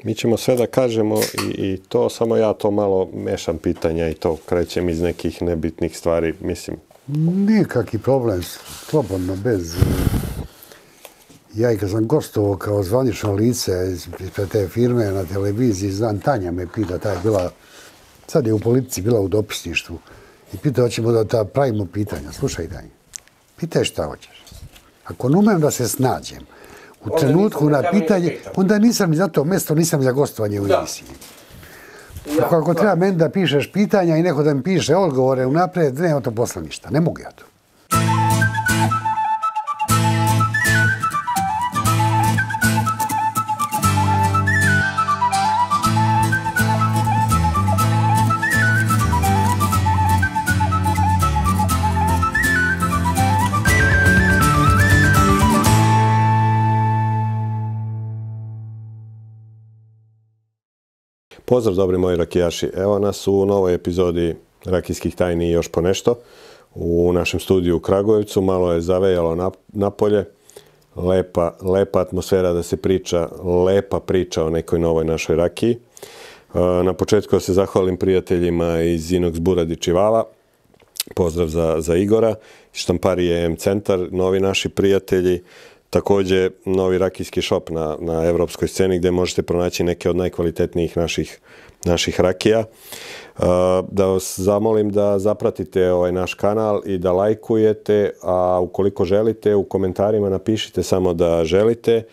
Mi ćemo sve da kažemo i to, samo ja to malo mešam pitanja i to krećem iz nekih nebitnih stvari, mislim. Nikakvi problem, slobodno, bez... Ja i kad sam gostovao kao zvanično lice ispred te firme na televiziji, znam, Tanja me pita, ta je bila, sad je u politici, bila u dopisništvu, i pita, hoćemo da pravimo pitanja. Slušaj, Tanja, pitaj šta hoćeš. Ako ne umem da se snađem u trenutku na pitanje, onda nisam ni za to mjesto, nisam ni za gostovanje u emisiji. Ako treba meni da pišeš pitanja i neko da mi piše odgovore unaprijed, nema to posla ništa. Ne mogu ja to. Pozdrav, dobri moji rakijaši. Evo nas u novoj epizodi Rakijskih tajni i još po nešto. U našem studiju u Kragujevcu malo je zavejalo napolje. Lepa atmosfera da se priča, lepa priča o nekoj novoj našoj rakiji. Na početku se zahvalim prijateljima iz Inox Buradi Čivala. Pozdrav za Igora. Štamparije M Centar, novi naši prijatelji. Također novi rakijski šop na evropskoj sceni gdje možete pronaći neke od najkvalitetnijih naših rakija. Da vas zamolim da zapratite ovaj naš kanal i da lajkujete, a ukoliko želite u komentarima napišite samo da želite.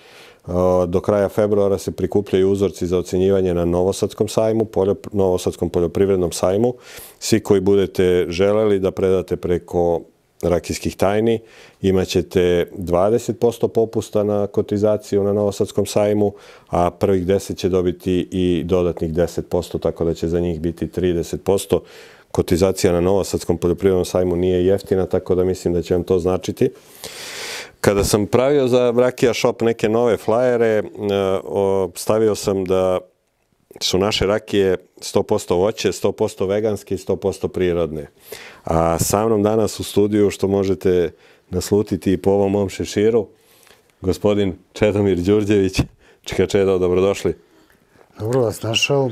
Do kraja februara se prikupljaju uzorci za ocjenjivanje na Novosadskom sajmu, Novosadskom poljoprivrednom sajmu. Svi koji budete želeli da predate preko Rakijskih tajni, imat ćete 20% popusta na kotizaciju na Novosadskom sajmu, a prvih 10 će dobiti i dodatnih 10%, tako da će za njih biti 30%. Kotizacija na Novosadskom poljoprivrednom sajmu nije jeftina, tako da mislim da će vam to značiti. Kada sam pravio za Rakija Shop neke nove flajere, stavio sam da su naše rakije 100% voće, 100% veganske i 100% prirodne. A sa mnom danas u studiju, što možete naslutiti i po ovom mom šeširu, gospodin Čedomir Đurđević. Čeka Čedo, dobrodošli. Dobro vas našao.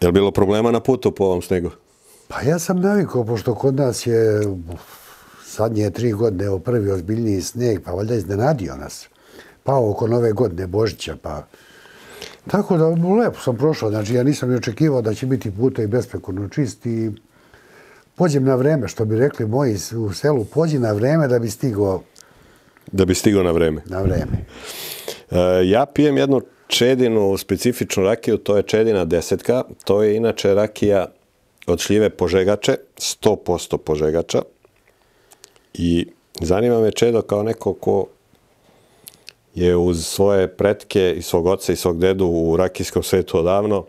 Je li bilo problema na putu po ovom snegu? Pa ja sam navikao, pošto kod nas je zadnje 3 godine prvi ozbiljniji sneg, pa valjda iznenadio nas. Pao oko Nove godine, Božića, pa... Tako da lepo sam prošao, znači ja nisam ni očekivao da će biti puta i besprekorno čist i pođem na vreme, što bi rekli moji u selu, pođi na vreme da bi stigao. Da bi stigao na vreme. Na vreme. Ja pijem jednu Čedinu specifičnu rakiju, to je Čedina 10. To je inače rakija od šljive požegače, 100% požegača. I zanima me, Čedo, kao neko ko je uz svoje pretke i svog oca i svog dedu u rakijskom svetu odavno,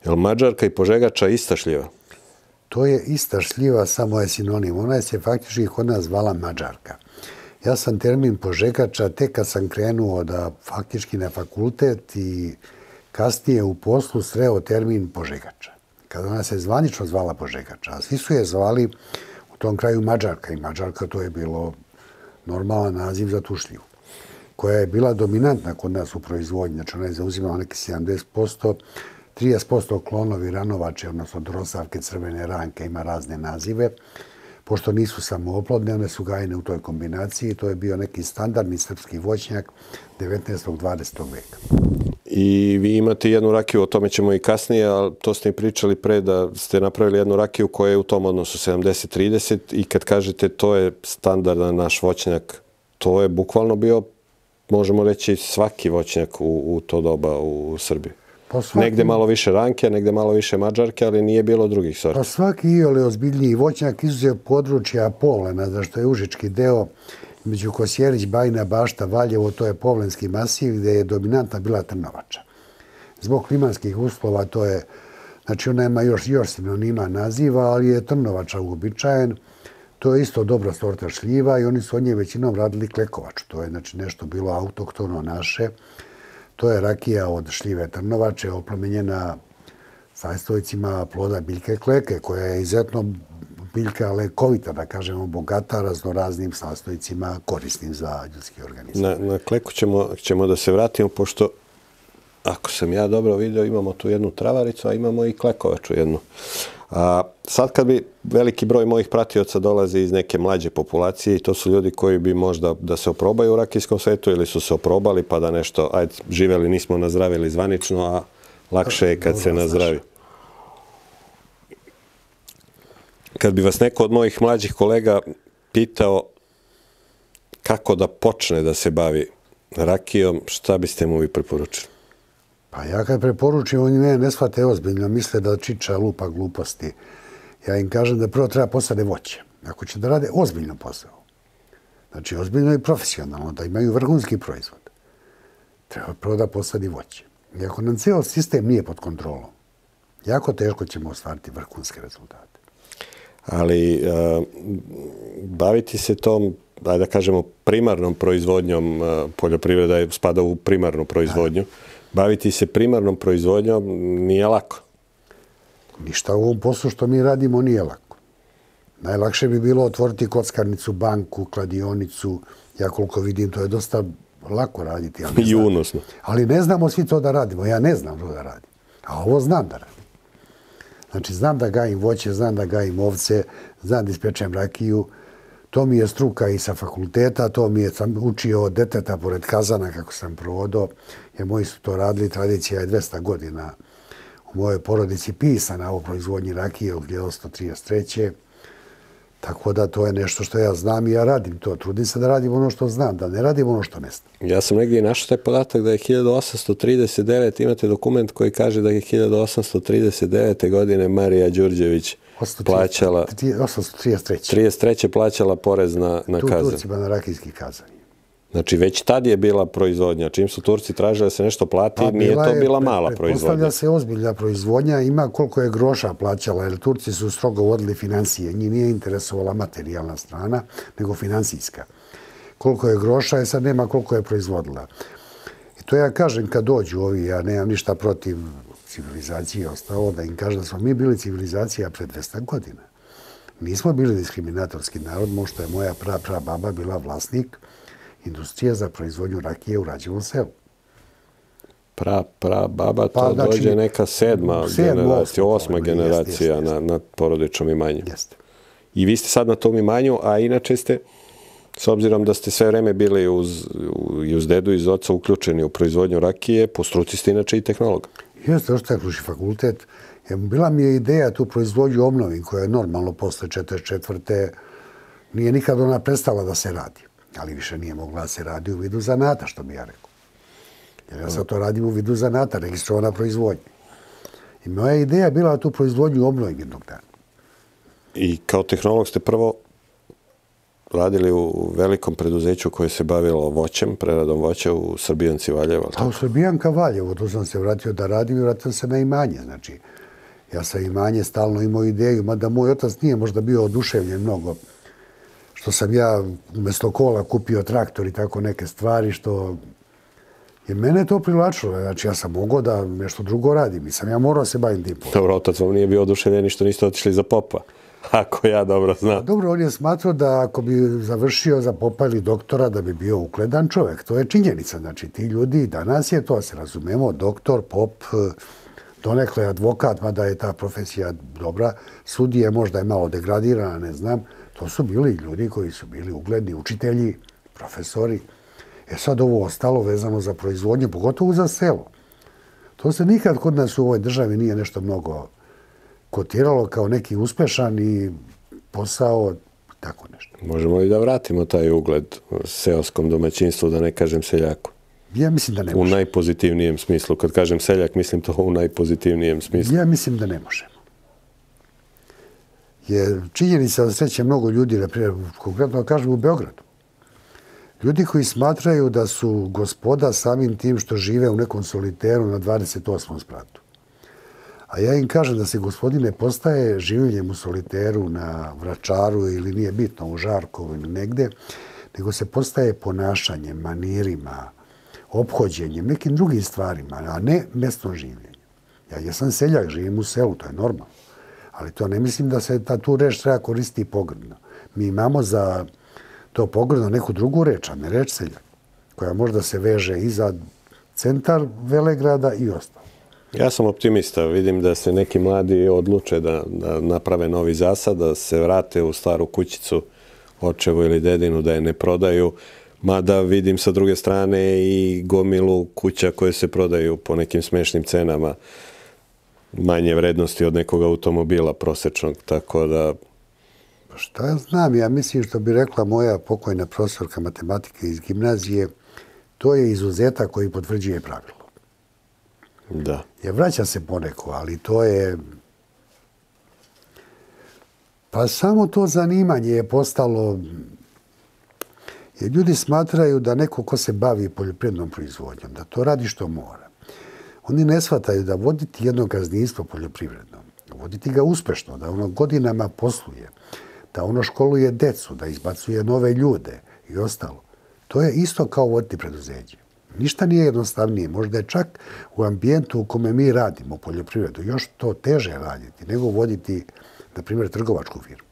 je li mađarka i požegača ista šljiva? To je ista šljiva, samo je sinonim. Ona je se faktički kod nas zvala mađarka. Ja sam termin požegača tek kad sam krenuo da faktički na fakultet i kasnije u poslu sreo termin požegača. Kada ona se zvanično zvala požegača, a svi su je zvali u tom kraju mađarka i mađarka to je bilo normalan naziv za tu šljivu, koja je bila dominantna kod nas u proizvodnji. Znači ona je zauzimala neki 70%, 30% klonovi, ranovače, odnosno drosavke, crvene ranke, ima razne nazive. Pošto nisu samooplodne, one su gajene u toj kombinaciji. To je bio neki standardni srpski voćnjak 19. 20. veka. I vi imate jednu rakiju, o tome ćemo i kasnije, ali to ste i pričali pre da ste napravili jednu rakiju koja je u tom odnosu 70-30 i kad kažete to je standardan naš voćnjak, to je bukvalno bio, možemo reći, svaki voćnjak u to doba u Srbiji. Negde malo više ranke, negde malo više mađarke, ali nije bilo drugih sorti. Pa svaki iole ozbiljniji voćnjak izuzev područja Povlena, zašto je užički deo među Kosjerić, Bajina, Bašta, Valjevo, to je povlenski masiv gdje je dominantna bila trnovača. Zbog klimatskih uslova to je, znači ona ima još sinonima naziva, ali je trnovača uobičajen. To je isto dobra sorta šljiva i oni su od nje većinom radili klekovaču. To je znači nešto bilo autohtono naše. To je rakija od šljive trnovače, oplemenjena sastojcima ploda biljke kleke, koja je izuzetno biljka lekovita, da kažemo, bogata raznoraznim sastojcima korisnim za ljudski organizam. Na kleku ćemo da se vratimo, pošto ako sam ja dobro vidio, imamo tu jednu travaricu, a imamo i klekovaču jednu. Sad kad bi veliki broj mojih pratioca dolazi iz neke mlađe populacije i to su ljudi koji bi možda da se oprobaju u rakijskom svetu ili su se oprobali pa da nešto, ajde, živeli, nismo nazdravili zvanično, a lakše je kad se nazdravi. Kad bi vas neko od mojih mlađih kolega pitao kako da počne da se bavi rakijom, šta biste mu vi preporučili? Pa ja kad preporučim, oni mene ne shvate ozbiljno, misle da čiča lupa gluposti. Ja im kažem da prvo treba posade voće. Ako će da rade ozbiljno posao, znači ozbiljno i profesionalno, da imaju vrhunski proizvod, treba prvo da posadi voće. I ako nam cijel sistem nije pod kontrolom, jako teško ćemo ostvariti vrhunske rezultate. Ali baviti se tom, da kažemo, primarnom proizvodnjom, poljoprivreda spada u primarnu proizvodnju, baviti se primarnom proizvodnjom nije lako. Ništa u ovom poslu što mi radimo nije lako. Najlakše bi bilo otvoriti kockarnicu, banku, kladionicu. Ja koliko vidim, to je dosta lako raditi. I unosno. Ali ne znamo svi to da radimo. Ja ne znam to da radim. A ovo znam da radim. Znači, znam da gajim voće, znam da gajim ovce, znam da ispečem rakiju. To mi je struka i sa fakulteta, to mi je sam učio od deteta pored kazana kako sam provodao, jer moji su to radili, tradicija je 200 godina u mojoj porodici pisana o proizvodnji rakije od 1933. Tako da to je nešto što ja znam i ja radim to. Trudim se da radim ono što znam, da ne radim ono što ne znam. Ja sam negdje našao taj podatak da je 1839, imate dokument koji kaže da je 1839. godine Marija Đurđević plaćala 33. plaćala porez na kazan. Turcima na rakijski kazan. Znači, već tad je bila proizvodnja. Čim su Turci tražili da se nešto plati, nije to bila mala proizvodnja. Postavlja se ozbiljna proizvodnja, ima koliko je groša plaćala, jer Turci su strogo vodili financije. Njih nije interesovala materijalna strana, nego financijska. Koliko je groša, sad nema koliko je proizvodila. I to ja kažem kad dođu ovi, ja nemam ništa protiv civilizacije ostalo, da im kažem da smo mi bili civilizacija pred 200 godina. Nismo bili diskriminatorski narod, možda je moja baba bila vlasnik industrije za proizvodnju rakije u Rađevom selu. Baba, to dođe neka 7. generacija, 8. generacija na porodičnom imanju. Jeste. I vi ste sad na tom imanju, a inače ste, s obzirom da ste sve vreme bili uz dedu i uz oca uključeni u proizvodnju rakije, po struci ste inače i tehnolog. Jeste, oštakluši fakultet. Bila mi je ideja tu proizvodnju obnovim, koja je normalno posle 44. Nije nikad ona prestala da se radi. Ali više nije mogla da se radi u vidu zanata, što bi ja rekao. Jer ja sad to radim u vidu zanata, registrovana proizvodnja. I moja ideja je bila da tu proizvodnju obnovim jednog dana. I kao tehnolog ste prvo radili u velikom preduzeću koje se bavilo voćem, preradom voća u Srbijanci Valjevo. A u Srbijanka Valjevo, tu sam se vratio da radim i vratio se na imanje. Znači, ja sam imanje stalno imao ideju, mada moj otac nije možda bio oduševljen mnogo što sam ja umjesto kola kupio traktor i tako neke stvari, što je mene to privlačilo. Znači, ja sam mogao da nešto drugo radim. Nisam ja morao se baviti tim poslom. Dobro, otac vam nije bio oduševljen što niste otišli za popa. Ako ja dobro znam. Dobro, on je smatrao da ako bi završio za popa ili doktora, da bi bio ugledan čovjek. To je činjenica. Znači, ti ljudi, danas je to, se razumemo, doktor, pop, donekle advokat, mada je ta profesija dobra, sudije možda je malo degradirana, ne znam. To su bili ljudi koji su bili ugledni učitelji, profesori. Sad ovo ostalo vezano za proizvodnju, pogotovo za selo. To se nikad kod nas u ovoj državi nije nešto mnogo kotiralo kao neki uspešan i posao, tako nešto. Možemo li da vratimo taj ugled seoskom domaćinstvu, da ne kažem seljaku? Ja mislim da ne možemo. U najpozitivnijem smislu. Kad kažem seljak, mislim to u najpozitivnijem smislu. Ja mislim da ne možemo. Jer činjenica da sreće mnogo ljudi, na primjer, konkretno kažem u Beogradu. Ljudi koji smatraju da su gospoda samim tim što žive u nekom soliteru na 28. spratu. A ja im kažem da se gospodine postaje življenjem u soliteru na Vračaru ili nije bitno u Žarkovu ili negde, nego se postaje ponašanjem, manirima, ophođenjem, nekim drugim stvarima, a ne mestnom življenjem. Ja jesam seljak, živim u selu, to je normalno. Ali to ne mislim da se tu reč treba koristiti pogrdno. Mi imamo za to pogrdno neku drugu reč, a ne reč seljak, koja možda se veže i za centar Velegrada i ostalo. Ja sam optimista. Vidim da se neki mladi odluče da naprave novi zasad, da se vrate u staru kućicu, očevu ili dedinu, da je ne prodaju. Mada vidim sa druge strane i gomilu kuća koje se prodaju po nekim smešnim cenama, manje vrednosti od nekog automobila prosječnog, tako da... Šta ja znam, ja mislim što bi rekla moja pokojna profesorka matematike iz gimnazije, to je izuzetak koji potvrđuje pravilo. Da. Jer vraća se poneko, ali to je... Pa samo to zanimanje je postalo... Jer ljudi smatraju da neko ko se bavi poljoprivrednom proizvodnjom, da to radi što mora. Oni ne shvataju da voditi jedno gazdinstvo poljoprivredno, voditi ga uspešno, da ono godinama posluje, da ono školuje decu, da izbacuje nove ljude i ostalo. To je isto kao voditi preduzeće. Ništa nije jednostavnije. Možda je čak u ambijentu u kome mi radimo poljoprivredu još to teže raditi nego voditi, na primjer, trgovačku firmu.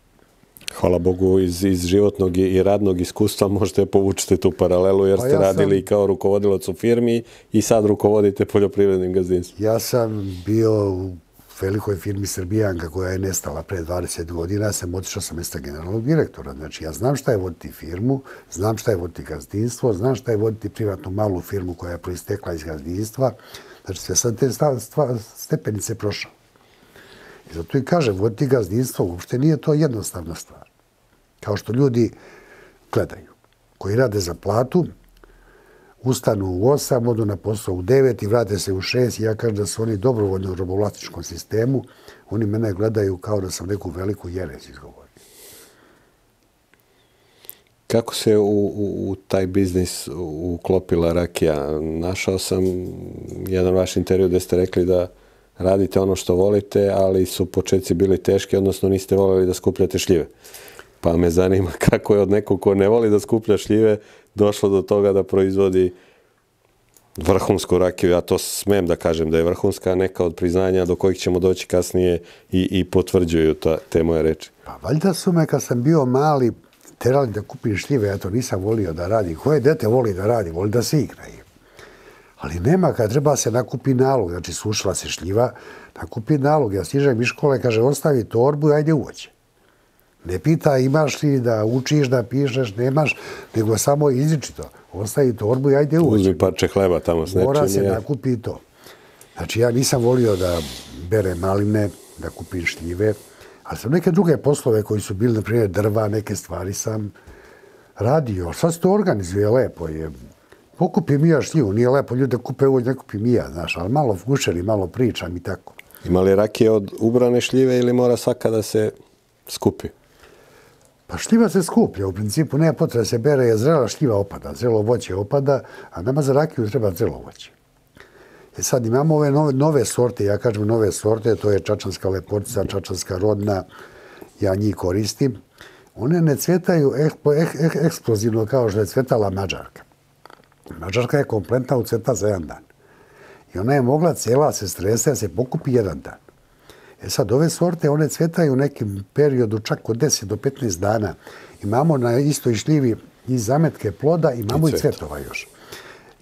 Hvala Bogu, iz životnog i radnog iskustva možete povučiti tu paralelu, jer ste radili kao rukovodilac u firmi i sad rukovodite poljoprivrednim gazdinstvom. Ja sam bio u velikoj firmi Srbijanka koja je nestala pre 20 godina. Ja sam otišao sa mjesta generalnog direktora. Znači, ja znam šta je voditi firmu, znam šta je voditi gazdinstvo, znam šta je voditi privatnu malu firmu koja je proistekla iz gazdinstva. Znači, sve sam te stepenice prošao. I zato i kažem, voditi gazdinstvo uopšte nije to jednostavna stvar. Kao što ljudi gledaju, koji rade za platu, ustanu u 8, odu na posao u 9 i vrate se u 6 i ja kažem da su oni dobrovoljno u robovlasničkom sistemu. Oni mene gledaju kao da sam neku veliku jerez izgovorio. Kako se u taj biznis uklopila rakija? Našao sam jedan vaš intervju gdje ste rekli da radite ono što volite, ali su početci bili teški, odnosno niste voljeli da skupljate šljive. Pa me zanima kako je od nekog ko ne voli da skuplja šljive došlo do toga da proizvodi vrhunsku rakiju. Ja to smem da kažem da je vrhunska, neka od priznanja do kojih ćemo doći kasnije i potvrđuju te moje reči. Pa valjda su me kad sam bio mali terali da kupim šljive, ja to nisam volio da radim. Koje dete voli da radi? Voli da se igra. Ali nema, kad treba se nakupi nalog, znači sušila se šljiva, nakupi nalog. Ja stižem iz škole, kaže, ostavi torbu i ajde uvoće. Ne pita imaš li da učiš, da pišeš, nemaš, nego samo izričito. Ostavi torbu i ajde uvoće. Uzmi parče hleba tamo s nečim. Mora se nakupi to. Znači, ja nisam volio da berem maline, da kupim šljive, ali sam neke druge poslove koji su bili, na primjer, drva, neke stvari sam radio. Sad se to organizuje lepo. Pokupim i ja šljivu, nije lepo ljudi da kupe uvoć, ne kupim i ja, znaš, ali malo fušeri, malo pričam i tako. Ima li rakije od ubrane šljive ili mora svaka da se skupi? Pa šljiva se skuplja, u principu nema potreba da se bere, jer zrela šljiva opada, zrelo voće opada, a nama za rakiju treba zrelo voće. I sad imamo ove nove sorte, ja kažem nove sorte, to je čačanska lepotica, čačanska rodna, ja njih koristim. One ne cvetaju eksplozivno kao što je cvetala Mađarka. Mađarska je kompletna ucveta za jedan dan. I ona je mogla cijela se strese da se pokupi jedan dan. Sad, ove sorte, one cvetaju u nekim periodu čak od 10 do 15 dana. Imamo na istoj šljivi i zametke ploda, imamo i cvetova još.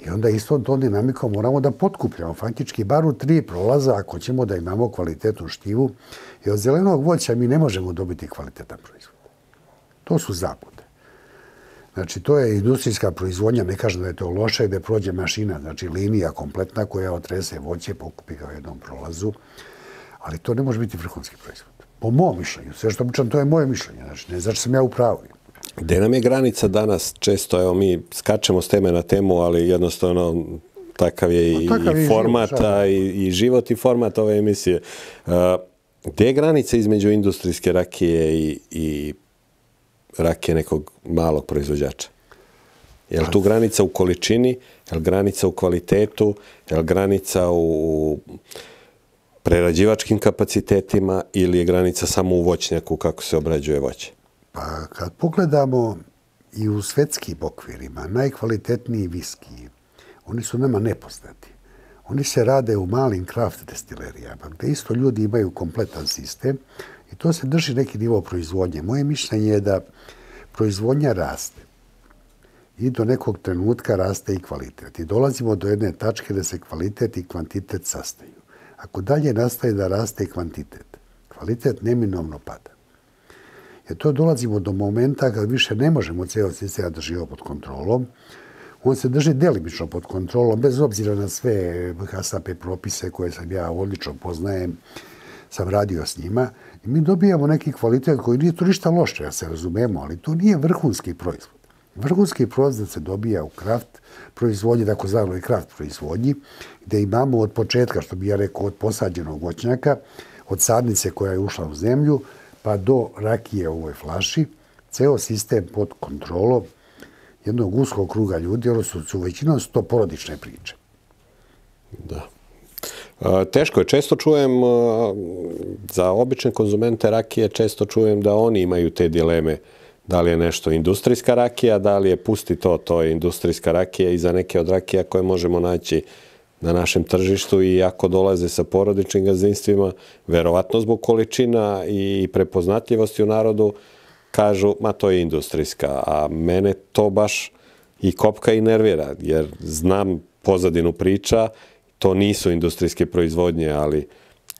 I onda isto tom dinamikom moramo da potkupljamo. Faktički, bar u 3 prolaza, ako ćemo da imamo kvalitetnu šljivu. I od zelenog voća mi ne možemo dobiti kvalitetan proizvod. To su zablude. Znači, to je industrijska proizvodnja, ne kažem da je to loše, gde prođe mašina, znači linija kompletna koja otrese voće, pokupi ga u jednom prolazu, ali to ne može biti vrhunski proizvod. Po mom mišljenju, sve što pričam, to je moje mišljenje, znači ne znači sam ja u pravu. Gde nam je granica danas? Često, evo, mi skačemo s teme na temu, ali jednostavno takav je i format, i život i format ove emisije. Gde je granica između industrijske rakije i rakije nekog malog proizvođača? Je li tu granica u količini, je li granica u kvalitetu, je li granica u prerađivačkim kapacitetima ili je granica samo u voćnjaku kako se obrađuje voće? Pa kad pogledamo i u svetskim okvirima, najkvalitetniji viski, oni su nama nepoznati. Oni se rade u malim kraft destilerijama, gde isto ljudi imaju kompletan sistem i to se drži neki nivo proizvodnje. Moje mišljenje je da proizvodnja raste. i do nekog trenutka raste i kvalitet. I dolazimo do jedne tačke da se kvalitet i kvantitet sastaju. Ako dalje nastaje da raste i kvantitet, kvalitet neminovno pada. Jer to dolazimo do momenta kad više ne možemo ceo sistem držati pod kontrolom. On se drži delimično pod kontrolom, bez obzira na sve HASAP propise koje sam ja odlično poznajem, sam radio s njima. I mi dobijamo neki kvalitet koji nije to ništa loše, ja se razumemo, ali to nije vrhunski proizvod. Vrhunski proizvod se dobija u kraft proizvodnji, takozvanoj kraft proizvodnji, gdje imamo od početka, što bi ja rekao, od posađenog voćnjaka, od sadnice koja je ušla u zemlju, pa do rakije u ovoj flaši, ceo sistem pod kontrolom jednog uskog kruga ljudi, odnosno su većinom to porodične priče. Da. Teško je. Često čujem, za obične konzumente rakije, često čujem da oni imaju te dileme. Da li je nešto industrijska rakija, da li je pusti to je industrijska rakija i za neke od rakija koje možemo naći na našem tržištu i ako dolaze sa porodičnim gazdinstvima, verovatno zbog količina i prepoznatljivosti u narodu, kažu, ma to je industrijska, a mene to baš i kopka i nervira, jer znam pozadinu priča, to nisu industrijske proizvodnje, ali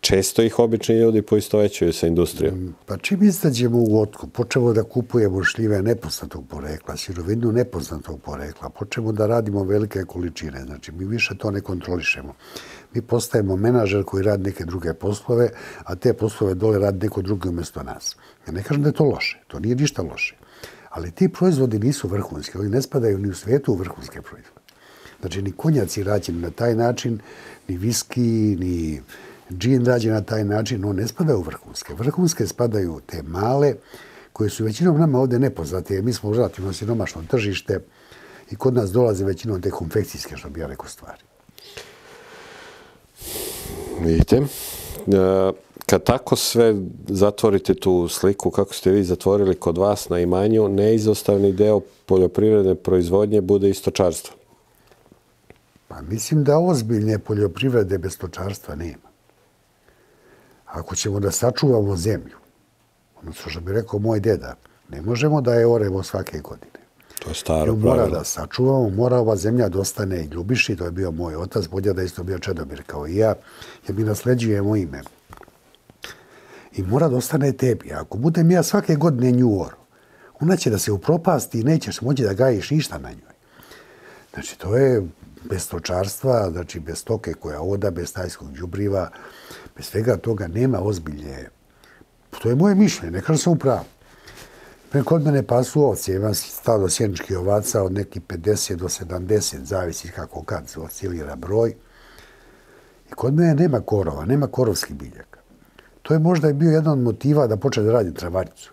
često ih obični ljudi poistovećuju sa industrijom. Pa čim izađemo u otkup, počnemo da kupujemo šljive nepoznatog porekla, sirovinu nepoznatog porekla, počnemo da radimo velike količine, znači mi više to ne kontrolišemo. Mi postajemo menadžer koji radi neke druge poslove, a te poslove dole radi neko drugi umjesto nas. Ja ne kažem da je to loše, to nije ništa loše. Ali ti proizvodi nisu vrhunski, oni ne spadaju ni u svijetu u vrhunske proizvode. Znači, ni konjaci rađeni na taj način, ni viski, ni džin rađen na taj način, on ne spadaju u vrhunske. Vrhunske spadaju te male, koje su većinom nama ovdje nepoznate, jer mi smo relativno siromašno tržište i kod nas dolaze većinom te konfekcijske, što bi ja rekao, stvari. Vidite, kad tako sve zatvorite tu sliku, kako ste vi zatvorili kod vas na imanju, neizostavni deo poljoprivredne proizvodnje bude i stočarstvo. Pa mislim da ozbiljne poljoprivrede bez stočarstva nema. Ako ćemo da sačuvamo zemlju, odnosno što bi rekao moj deda, ne možemo da je oremo svake godine. To je staro mora pravilo. Da sačuvamo, mora ova zemlja da ostane Ljubiši, to je bio moj otac, bolje da isto bio Čedomir kao i ja, jer mi nasleđujemo ime. I mora da ostane tebi. Ako budem ja svake godine nju oru, ona će da se upropasti i nećeš moći da gajiš ništa na njoj. Znači, to je bez stočarstva, znači bez stoke koja oda, bez stajskog đubriva, bez svega toga nema ozbiljne. To je moje mišljenje, ne kažem sam u pravu. Kod mene pasu ovce, imam stado sjeničkih ovaca od nekih 50 do 70, zavisi kako kad se oscilira broj. I kod mene nema korova, nema korovskih biljaka. To je možda i bio jedan od motiva da počne da radi travaricu.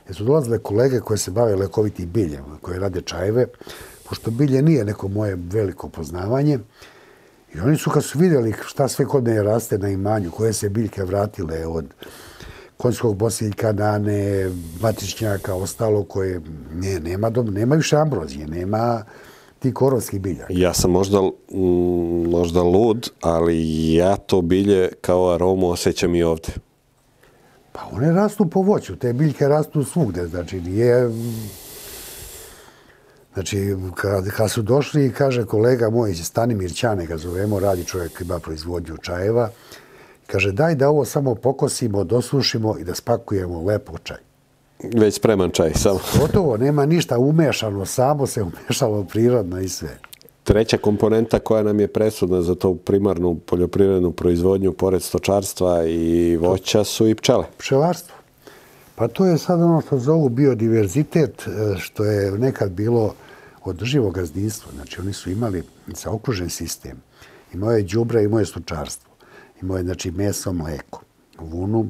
Jer su dolazile kolege koje se bave lekovitim biljem, koje rade čajeve, pošto bilje nije neko moje veliko poznavanje. I oni su, kad su vidjeli šta sve kod mene raste na imanju, koje se biljke vratile od konjskog bosiljka, nane, matričnjaka, ostalo koje nema više ambrozije, nema ti korovskih biljaka. Ja sam možda lud, ali ja to bilje kao aromu osjećam i ovdje. Pa one rastu po voću, te biljke rastu svugde, znači nije... Znači, kad su došli, kaže kolega moj, Stanimir Ćane, ga zovemo, radi čovjek, ima proizvodnju čajeva, kaže, daj da ovo samo pokosimo, dosušimo i da spakujemo lepo čaj. Već spreman čaj, samo. Gotovo, nema ništa umešano, samo se umešalo prirodno i sve. Treća komponenta koja nam je presudna za tu primarnu poljoprivrednu proizvodnju, pored stočarstva i voća, su i pčele. Pčelarstvo. Pa to je sad ono što zovu biodiverzitet, što je nekad bilo održivo gazdinstvo. Znači, oni su imali zaokružen sistem. Imao je đubre, imao je stočarstvo. Imao je, znači, meso, mleko, vunu.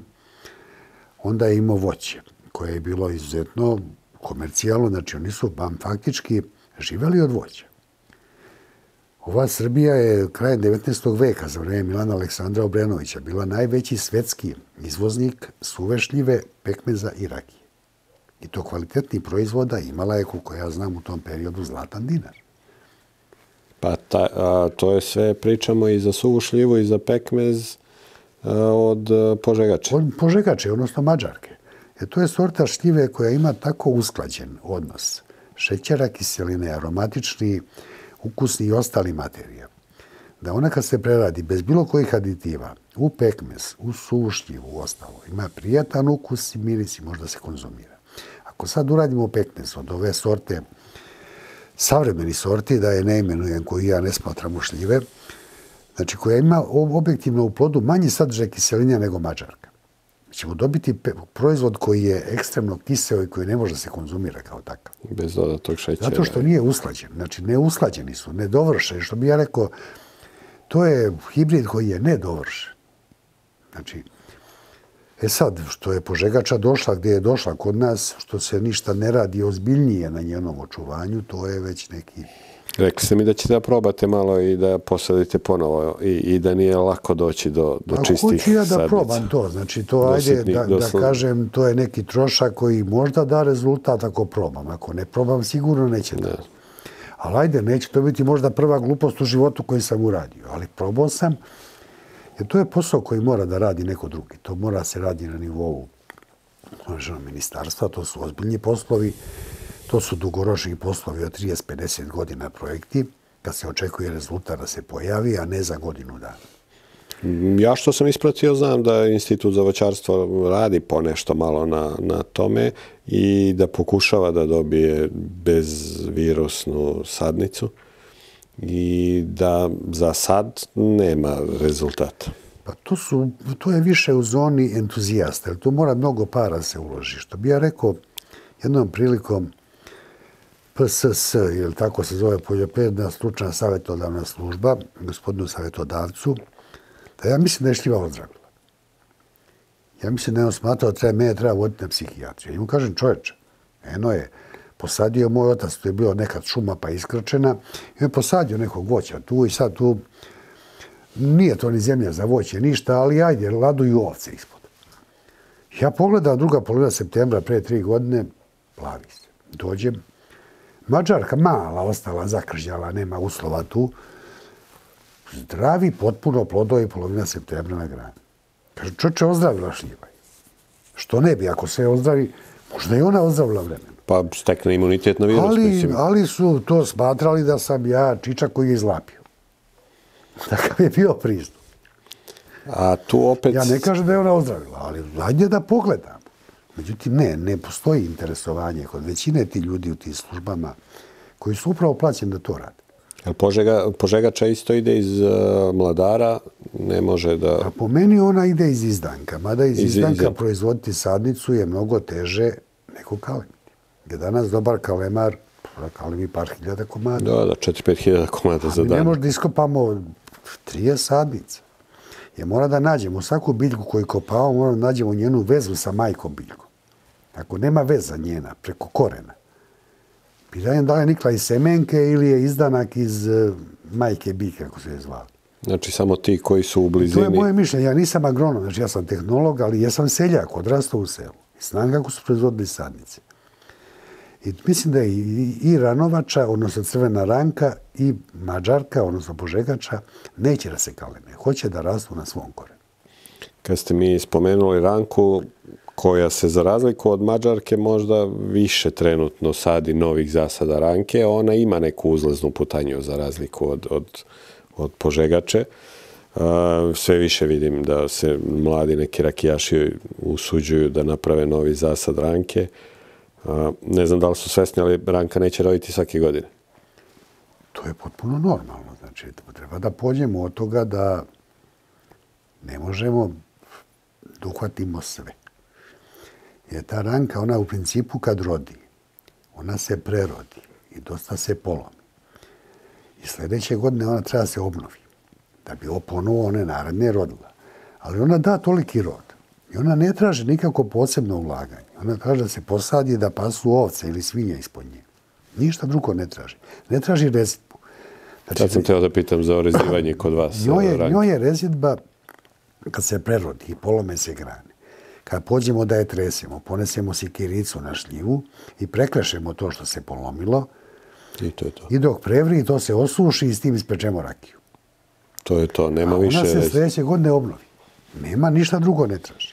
Onda je imao voće, koje je bilo izuzetno komercijalno. Znači, oni su faktički živeli od voća. Ova Srbija je krajem 19. veka, za vreme Milana Aleksandra Obrenovića, bila najveći svetski izvoznik suve šljive, pekmeza i rakije. I to kvalitetnih proizvoda imala je, koliko ja znam, u tom periodu zlatan dinar. Pa to je sve, pričamo i za suvu šljivu i za pekmez od Požegače. Od Požegače, odnosno Mađarke. Jer to je sorta šljive koja ima tako usklađen odnos šećera, kiseline, aromatični, ukusni i ostali materija. Da ona kad se preradi bez bilo kojih aditiva, u pekmez, u sušnjiv, u ostalo, ima prijatan ukus i miris i može da se konzumira. Ako sad uradimo pekmez od ove sorte, savremeni sorti, da je ne imenujem, koju ja ne smatram ušljive, znači koja ima objektivno u plodu manji sadržaj kiselinja nego mađarka. Ćemo dobiti proizvod koji je ekstremno kiseo i koji ne može da se konzumira kao takav. Bez dodatog šećera. Zato što nije usklađen. Znači, neusklađeni su, nedovršeni. Što bi ja rekao, to je hibrid koji je nedovršen. Znači, sad, što je Požegača došla gdje je došla kod nas, što se ništa ne radi ozbiljnije na njenom očuvanju, to je već neki... Rekli ste mi da ćete da probate malo i da posadite ponovo i da nije lako doći do čistih sadnica. Hoću ja da probam to. Znači, to ajde da kažem, to je neki trošak koji možda da rezultat ako probam. Ako ne probam, sigurno neće da. Ali ajde, neće to biti možda prva glupost u životu koju sam uradio. Ali probao sam, jer to je posao koji mora da radi neko drugi. To mora se radi na nivou ministarstva, to su ozbiljni poslovi. To su dugoročni poslovi od 30-50 godina projekti, kad se očekuje rezultat da se pojavi, a ne za godinu dana. Ja što sam ispratio, znam da Institut za voćarstvo radi ponešto malo na tome i da pokušava da dobije bezvirusnu sadnicu i da za sad nema rezultata. Pa to je više u zoni entuzijasta, jer tu mora mnogo para se uloži. Što bi ja rekao jednom prilikom, PSS, ili tako se zove Poljoprivredna stručna savjetodavna služba, gospodinu savjetodavcu, da ja mislim da je šljiva ozdravila. Ja mislim da je on smatrao da mene treba voditi na psihijatriju. I mu kažem, čovječe, eno je posadio moj otac, tu je bilo nekad šuma pa iskrčena, i on je posadio nekog voća tu i sad tu nije to ni zemlja za voće, ništa, ali ajde, laduju ovce ispod. Ja pogledam druga polovina septembra pre 3 godine, plavi se. Dođem, mađarka mala, ostala, zakržljala, nema uslova tu. Zdravi, potpuno plodovi polovina septembra na grani. Kaže, čoče, ozdravila šljiva. Što ne bi, ako se ozdravi, možda i ona ozdravila vremena. Pa stekne imunitet na virus, mislim. Ali su to smatrali da sam ja čičak koji je izlapio. Takav je bio pristup. A tu opet... Ja ne kažem da je ona ozdravila, ali ajde da pogledam. Međutim, ne postoji interesovanje kod većine ti ljudi u tim službama koji su upravo plaćeni da to rade. Požegača isto ide iz Mladara, ne može da... A po meni ona ide iz izdanka. Mada iz izdanka proizvoditi sadnicu je mnogo teže nego kalemiti. Jer danas dobar kalemar kalemi par hiljada komada. Da, 4-5 hiljada komada za dan. A mi ne možda iskopamo 30 sadnica. Jer mora da nađemo svaku biljku koju kopamo, mora da nađemo njenu vezu sa majkom biljkom. Ako nema veza njena, preko korena, pitanje da li je nikla iz semenke ili je izdanak iz majke biljke, kako se je zvali. Znači samo ti koji su u blizini... To je moje mišljenje. Ja nisam agronom, znači ja sam tehnolog, ali jesam seljak, odrastao u selu. I znam kako su proizvodili sadnice. I mislim da je i ranovača, odnosno crvena ranka, i mađarka, odnosno požegača, neće da se kaleme. Hoće da rastu na svom korenu. Kad ste mi spomenuli ranku, koja se za razliku od mađarke možda više trenutno sadi novih zasada ranke, ona ima neku uzlaznu putanju za razliku od požegače. Sve više vidim da se mladi neki rakijaši usuđuju da naprave novi zasad ranke. Ne znam da li su svesni, ali ranka neće roditi svake godine. To je potpuno normalno. Znači, treba da pođemo od toga da ne možemo da uhvatimo sve. Jer ta ranka, ona u principu kad rodi, ona se prerodi i dosta se polomi. I sljedeće godine ona treba se obnovi. Da bi ponovo one naredne rodila. Ali ona da toliki rod. I ona ne traži nikako posebno ulaganje. Ona traži da se posadi da pasu ovce ili svinje ispod nje. Ništa drugo ne traži. Ne traži rezidbu. Znači, sad sam teo da pitam za orezivanje kod vas. Njoj je rezidba kad se prerodi i polome se grane. Kad pođemo da je tresemo, ponesemo sikiricu na šljivu i preklešemo to što se polomilo. I to je to. I dok prevri, to se osuši i s tim ispečemo rakiju. To je to, nema više... A ona se sljedeće godine obnovi. Nema, ništa drugo ne traži.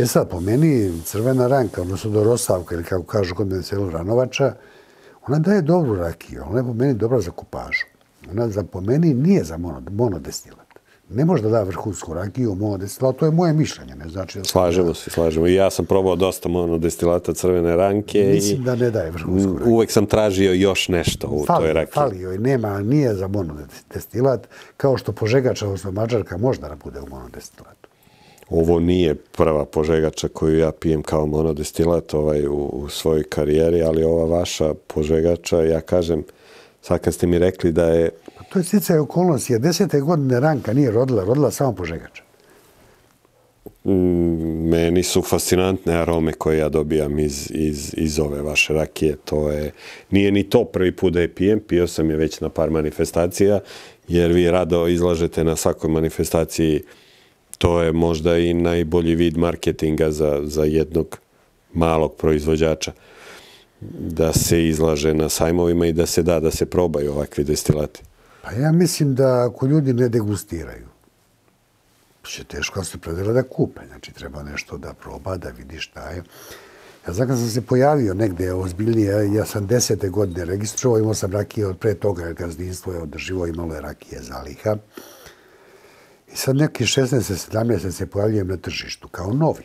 Sad, po meni crvena ranka, odnosno dorosavka, ili kako kažu kod mene selu Ranovača, Ona daje dobru rakiju, ona je po meni dobra za kupažu. Ona po meni nije za monodestilat. Ne može da da vrhunsku rakiju, monodestilat, to je moje mišljenje. Ne znači da slažemo. I ja sam probao dosta monodestilata crvene ranke. Mislim da ne daje vrhunsku rakiju. Uvek sam tražio još nešto u toj rakiji. Falio i nije za monodestilat, kao što požegača, odnosno mađarka, možda da bude u monodestilatu. Ovo nije prva požegača koju ja pijem kao monodestilat u svojoj karijeri, ali ova vaša požegača, ja kažem, sad kad ste mi rekli da je... Pa to je sticaj okolnosti, jer 10. godine ranka nije rodila samo požegača. Meni su fascinantne arome koje ja dobijam iz ove vaše rakije. Nije ni to prvi put da je pijem, pio sam je već na par manifestacija, jer vi rado izlažete na svakoj manifestaciji. To je možda i najbolji vid marketinga za jednog malog proizvođača. Da se izlaže na sajmovima i da se probaju ovakvi destilati. Pa ja mislim da ako ljudi ne degustiraju, će teško se predela da kupe. Znači, treba nešto da proba, da vidi šta je. Ja znam kad sam se pojavio negde ozbiljnije, ja sam 10. godine registrovao, imao sam rakije od pre toga, gazdinstvo je održivo, imalo je rakije zaliha. I sad neki 16. 17. se pojavljujem na tržištu kao novi.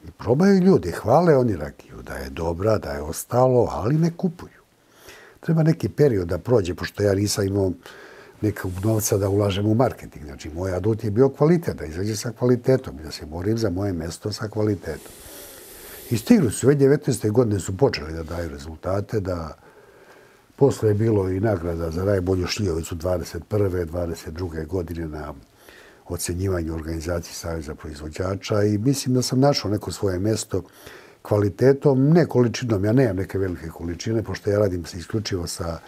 I probaju ljudi, hvale oni rakiju, da je dobra, da je ostalo, ali ne kupuju. Treba neki period da prođe, pošto ja nisam imao nekog novca da ulažem u marketing. Znači, moj adut je bio kvalitet, da izađe sa kvalitetom i da se borim za moje mesto sa kvalitetom. I stigli su, već 19. godine su počeli da daju rezultate, da posle je bilo i nagrada za najbolju šljivovicu 21. 22. godine na ocenjivanju organizacije Saveza proizvođača i mislim da sam našao neko svoje mesto kvalitetom, ne količinom. Ja nemam neke velike količine, pošto ja radim se isključivo sa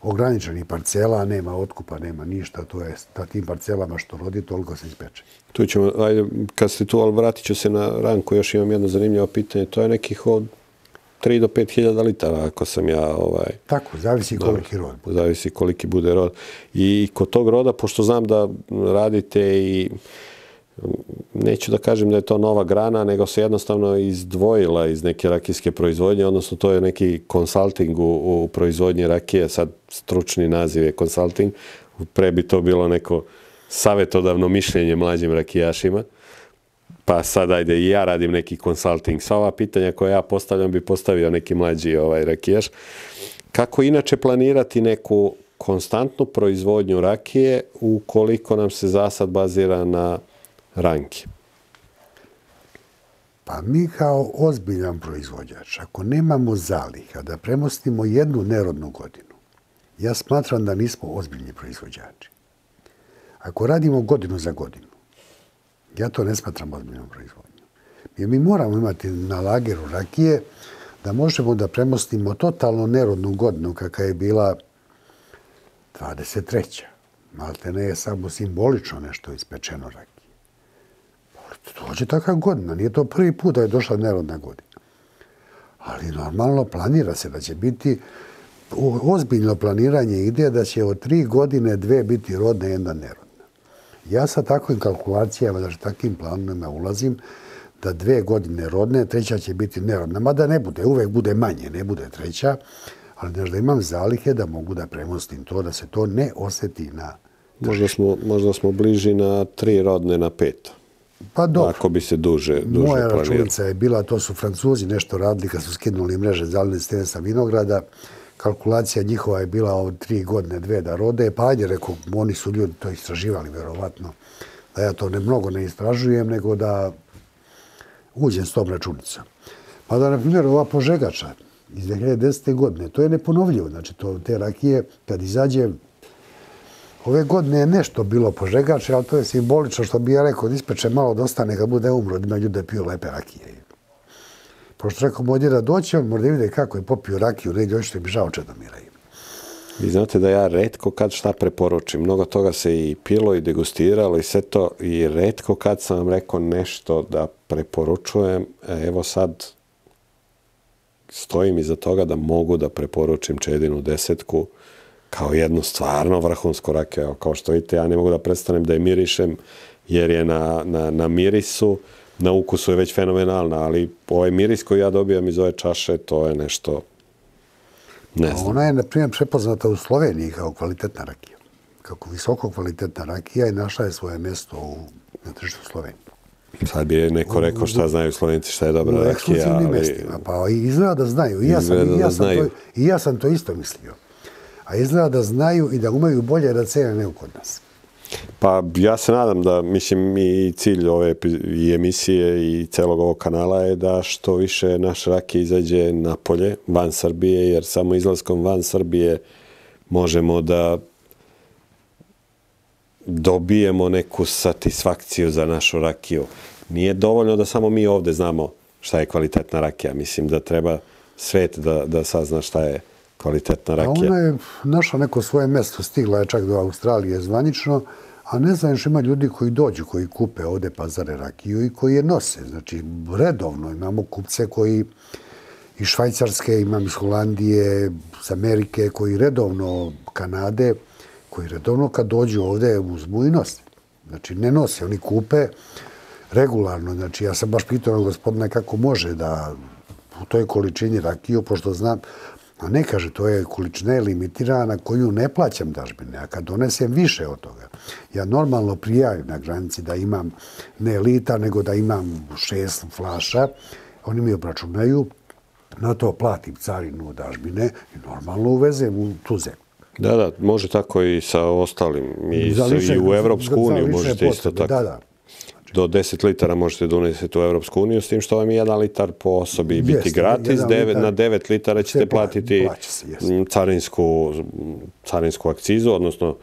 ograničenih parcela, nema otkupa, nema ništa. To je na tim parcelama što rodi, toliko se ispeče. Tu ćemo, ajde, kad ste tu, ali vratit ću se na ranku, još imam jedno zanimljivo pitanje. To je nekih od 3 do 5 hiljada litara, ako sam ja... Tako, zavisi koliki rod bude. Zavisi koliki bude rod. I kod tog roda, pošto znam da radite i neću da kažem da je to nova grana, nego se jednostavno izdvojila iz neke rakijske proizvodnje, odnosno to je neki konsulting u proizvodnji rakije, sad stručni naziv je konsulting, pre bi to bilo neko savjetodavno mišljenje mlađim rakijašima. Pa sad, ajde, i ja radim neki konsulting. Sva ova pitanja koja ja postavljam bi postavio neki mlađi rakijaš. Kako inače planirati neku konstantnu proizvodnju rakije ukoliko nam se zasad bazira na ranki? Pa mi kao ozbiljan proizvođač, ako nemamo zaliha da premostimo jednu nerodnu godinu, ja smatram da nismo ozbiljni proizvođači. Ako radimo godinu za godinu, ja to ne smatram ozbiljnom proizvodnjom. Jer mi moramo imati na lageru rakije da možemo da premostimo totalno nerodnu godinu kakva je bila 23. Malte ne je samo simbolično nešto ispečeno rakije. Dođe takva godina, nije to prvi put da je došla nerodna godina. Ali normalno planira se da će biti, ozbiljno planiranje ide da će od 3 godine 2 biti rodne, 1 nerodna. Ja sa takvim kalkulacijama, znači takvim planovima ulazim, da 2 godine rodne, 3. će biti nerodna. Mada ne bude, uvek bude manje, ne bude 3. Ali da imam zalihe da mogu da premostim to, da se to ne osjeti na... Možda smo bliži na 3 rodne na 5. Pa dobro. Ako bi se duže planiralo. Moja računica je bila, to su Francuzi nešto radili kad su skinuli mreže zaline stene sa vinograda. Kalkulacija njihova je bila od 3 godine 2 da rode. Pa ajde, rekao, oni su ljudi to istraživali, verovatno. Da ja to mnogo ne istražujem, nego da uđem s tom računicom. Pa da, na primjer, ova požegača iz 2010. godine, to je neponovljivo. Znači, te rakije, kad izađe, ove godine je nešto bilo požegač, ali to je simbolično, što bi ja rekao, da ispeče malo da ostane kad bude umro, da ima ljude da piju lepe rakije. Pošto rekao, moj djeda doći, on mora da vide kako je popio rakiju, negdje očito bi žao Čedomira. Vi znate da ja retko kad šta preporučim. Mnogo toga se i pilo i degustiralo i sve to. I retko kad sam vam rekao nešto da preporučujem. Evo sad stojim iza toga da mogu da preporučim Čedinu 10 kao jednu stvarno vrhunsku rakiju. Kao što vidite, ja ne mogu da prestanem da je mirišem jer je na mirisu, na ukusu je već fenomenalna, ali ovaj miris koji ja dobijam iz ove čaše, to je nešto... Ne znam. Ona je, na primjer, prepoznata u Sloveniji kao kvalitetna rakija. Kako visoko kvalitetna rakija i našla je svoje mjesto na tržištu Slovenije. Sad bi neko rekao šta znaju Slovenci, šta je dobra rakija. U ekskluzivnim mjestima. Pa izgleda da znaju. I ja sam to isto mislio. A izgleda da znaju i da umeju bolje da cene nego kod nas. Pa ja se nadam da, mislim, i cilj ove i emisije i celog ovog kanala je da što više naš rakija izađe napolje, van Srbije, jer samo izlaskom van Srbije možemo da dobijemo neku satisfakciju za našu rakiju. Nije dovoljno da samo mi ovdje znamo šta je kvalitetna rakija. Mislim da treba svet da sazna šta je kvalitetna rakija. A ona je našla neko svoje mjesto, stigla je čak do Australije zvanično, a ne znam još ima ljudi koji dođu, koji kupe ovdje pazare rakiju i koji je nose. Znači, redovno imamo kupce koji iz Švajcarske, imam iz Holandije, iz Amerike, koji redovno, Kanade, koji redovno kad dođu ovdje uzmu i nose. Znači, ne nose, oni kupe regularno. Znači, ja sam baš pitao gospodina kako može da u toj količini rakiju, pošto znam, a ne kaže, to je količina limitirana koju ne plaćam dažbine, a kad donesem više od toga. Ja normalno prijavim na granici da imam ne lita, nego da imam 6 flaša, oni mi obračunaju, na to platim carinu od dažbine i normalno uvezem u tu zemlju. Da, može tako i sa ostalim. I u Evropsku uniju možete isto tako. Da. Do 10 litara možete donesiti u Evropsku uniju, s tim što vam je 1 litar po osobi biti gratis, na 9 litara ćete platiti carinsku akcizu, odnosno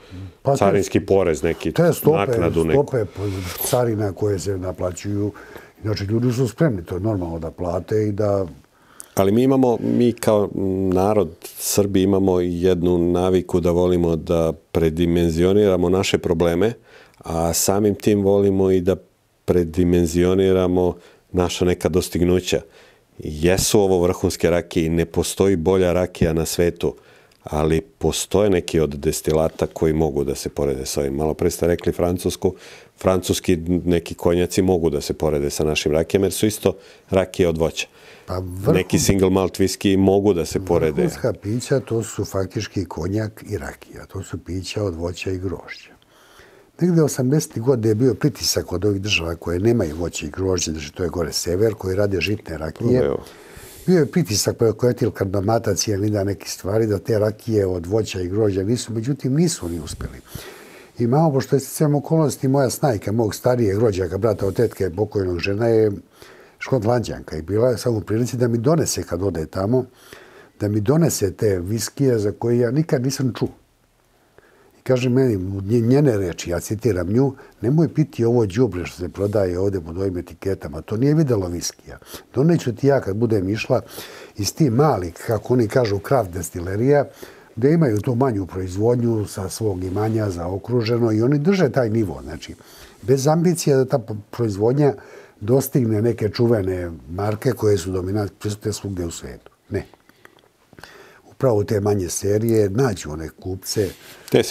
carinski porez neki, naknadu neku. Stope carina koje se naplaćuju, znači ljudi su spremni, to je normalno da plate i da... Ali mi kao narod Srbi imamo jednu naviku da volimo da predimenzioniramo naše probleme, a samim tim volimo i da predimenzioniramo naša neka dostignuća. Jesu ovo vrhunske rakije i ne postoji bolja rakija na svetu, ali postoje neki od destilata koji mogu da se porede s ovim. Malo pre ste rekli francuski neki konjaci mogu da se porede sa našim rakijama, jer su isto rakije od voća. Neki single malt whisky mogu da se porede. Vrhunska pića, to su faktički konjak i rakija. To su pića od voća i grožđa. Negde 80. godine je bio pritisak od ovih država koje nemaju voće i grožđe, znači to je gore sever, koji rade žitne rakije. Bio je pritisak preko etilkarbamata, cijanida, neke stvari, da te rakije od voća i grožđa nisu, međutim nisu ni uspjeli. I malo, pošto je sticajem okolnosti, moja snajka, mog starijeg rođaka, brata od tetke, pokojnog žena, je Škotlanđanka i bila je samo u prilici da mi donese, kad ode tamo, da mi donese te viskije za koje ja nikad nisam čuo. I kaže meni, njene reči, ja citiram nju, nemoj piti ovo đubre što se prodaje ovdje pod ovim etiketama, to nije videlo viskija. Doneću ti ja kad budem išla iz ti malih, kako oni kažu, craft destilerija, gdje imaju tu manju proizvodnju sa svog imanja zaokruženo i oni drže taj nivo. Znači, bez ambicije da ta proizvodnja dostigne neke čuvene marke koje su dominantne prisutne svugdje u svijetu. Ne. Upravo te manje serije nađu one kupce. Te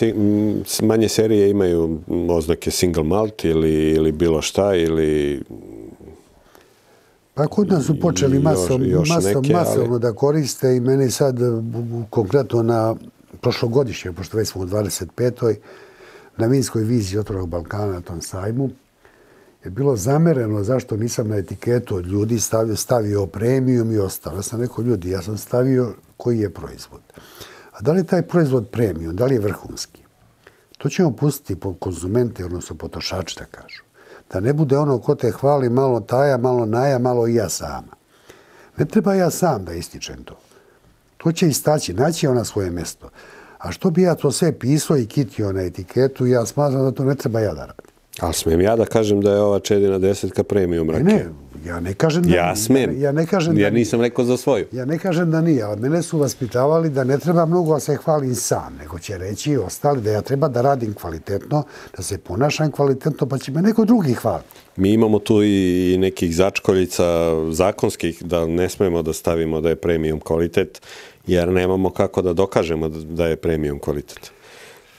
manje serije imaju oznake single malt ili bilo šta ili... Pa kod nas su počeli masovno da koriste i meni sad konkretno na prošlogodišnje, pošto već smo u 25. na vinskoj viziji Otvorenog Balkana na tom sajmu, je bilo zamereno zašto nisam na etiketu od ljudi stavio premium i ostalo. Ja sam rekao, ljudi, ja sam stavio koji je proizvod. A da li je taj proizvod premium, da li je vrhunski? To ćemo pustiti po konzumente, odnosno potrošači da kažu. Da ne bude ono ko te hvali malo taja, malo naja, malo i ja sama. Ne treba ja sam da ističem to. To će istaći, naći ona svoje mjesto. A što bi ja to sve pisao i kitio na etiketu, ja smatram da to ne treba ja da radim. Ali smijem ja da kažem da je ova čedina 10 premium rakija? Ne, ja ne kažem da ja smem. Ja nisam rekao za svoju. Ja ne kažem da nije, ali mene su vaspitavali da ne treba mnogo da se hvalim sam, nego će reći ostali da ja treba da radim kvalitetno, da se ponašam kvalitetno, pa će me neko drugi hvaliti. Mi imamo tu i nekih začkoljica zakonskih da ne smemo da stavimo da je premium kvalitet, jer nemamo kako da dokažemo da je premium kvalitet.